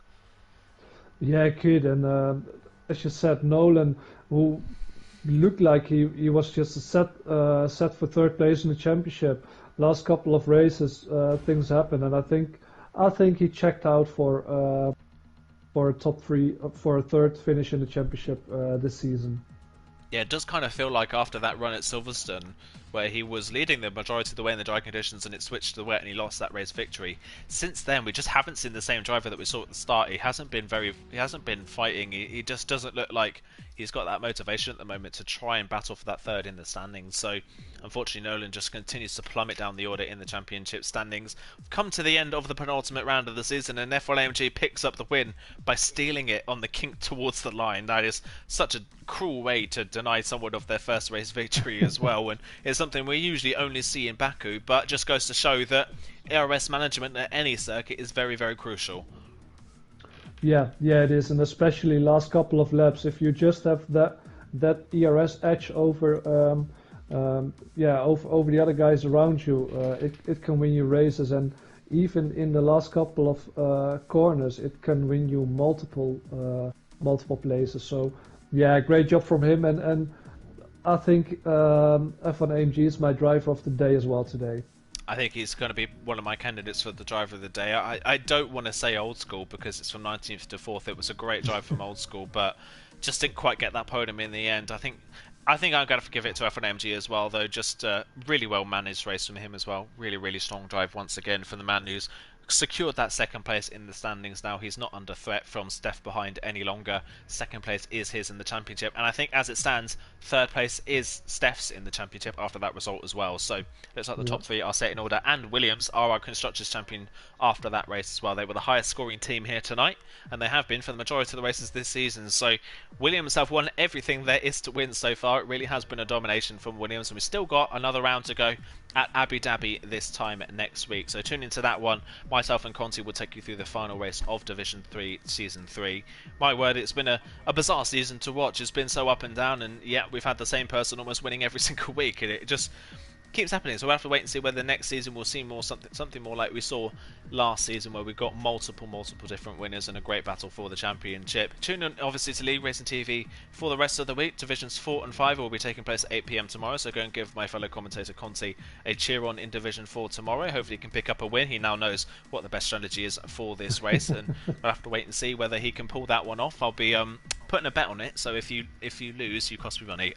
Yeah, it could. And as you said, Nolan, who looked like he was just set for 3rd place in the championship. Last couple of races, things happened, and I think he checked out for a top 3, for a 3rd finish in the championship this season. Yeah, it does kind of feel like after that run at Silverstone, where he was leading the majority of the way in the dry conditions and it switched to the wet and he lost that race victory. Since then, we just haven't seen the same driver that we saw at the start. He hasn't been fighting. He just doesn't look like he's got that motivation at the moment to try and battle for that 3rd in the standings. So, unfortunately, Nolan just continues to plummet down the order in the championship standings. We've come to the end of the penultimate round of the season, and F1AMG picks up the win by stealing it on the kink towards the line. That is such a cruel way to deny someone of their first race victory as well, and it's something we usually only see in Baku, but just goes to show that ERS management at any circuit is very crucial. Yeah, it is, and especially last couple of laps, if you just have that ERS edge over the other guys around you, it can win you races, and even in the last couple of corners, it can win you multiple places. So yeah, great job from him, and I think F1 AMG is my driver of the day as well today. I think he's going to be one of my candidates for the driver of the day. I don't want to say old school because it's from 19th to 4th. It was a great drive from old school, but just didn't quite get that podium in the end. I think I'm going to give it to F1MG as well, though. Just a really well managed race from him as well. Really, really strong drive once again from the man who's secured that second place in the standings now. He's not under threat from Steph behind any longer. Second place is his in the championship, and I think as it stands, third place is Steph's in the championship after that result as well. So looks like the top three are set in order, and Williams are our constructors champion after that race as well. They were the highest scoring team here tonight, and they have been for the majority of the races this season. So Williams have won everything there is to win so far. It really has been a domination from Williams, and we've still got another round to go at Abu Dhabi this time next week. So tune into that one. Myself and Conti will take you through the final race of Division 3 Season 3. My word, it's been a bizarre season to watch. It's been so up and down, and yet we've had the same person almost winning every single week, and it just keeps happening. So we'll have to wait and see whether next season we'll see something more like we saw last season, where we've got multiple different winners and a great battle for the championship. Tune in obviously to League Racing TV for the rest of the week. Divisions 4 and 5 will be taking place at 8 PM tomorrow, so go and give my fellow commentator Conti a cheer on in Division 4 tomorrow. Hopefully he can pick up a win. He now knows what the best strategy is for this race, and we'll have to wait and see whether he can pull that one off. I'll be putting a bet on it, so if you lose, you cost me money.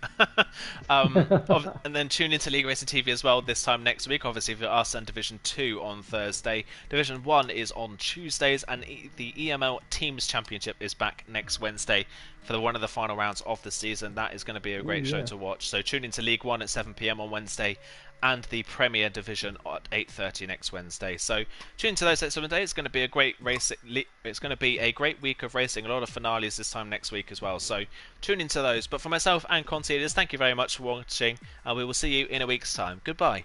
And then tune into League Racing TV as well this time next week, obviously for us, and Division 2 on Thursday. Division 1 is on Tuesdays, and the EML Teams Championship is back next Wednesday for one of the final rounds of the season. That is going to be a great show to watch. So tune into League 1 at 7 PM on Wednesday, and the Premier Division at 8:30 next Wednesday. So tune into those 7 days. It's going to be a great race. It's going to be a great week of racing. A lot of finales this time next week as well. So tune into those. But for myself and Conti, thank you very much for watching, and we will see you in a week's time. Goodbye.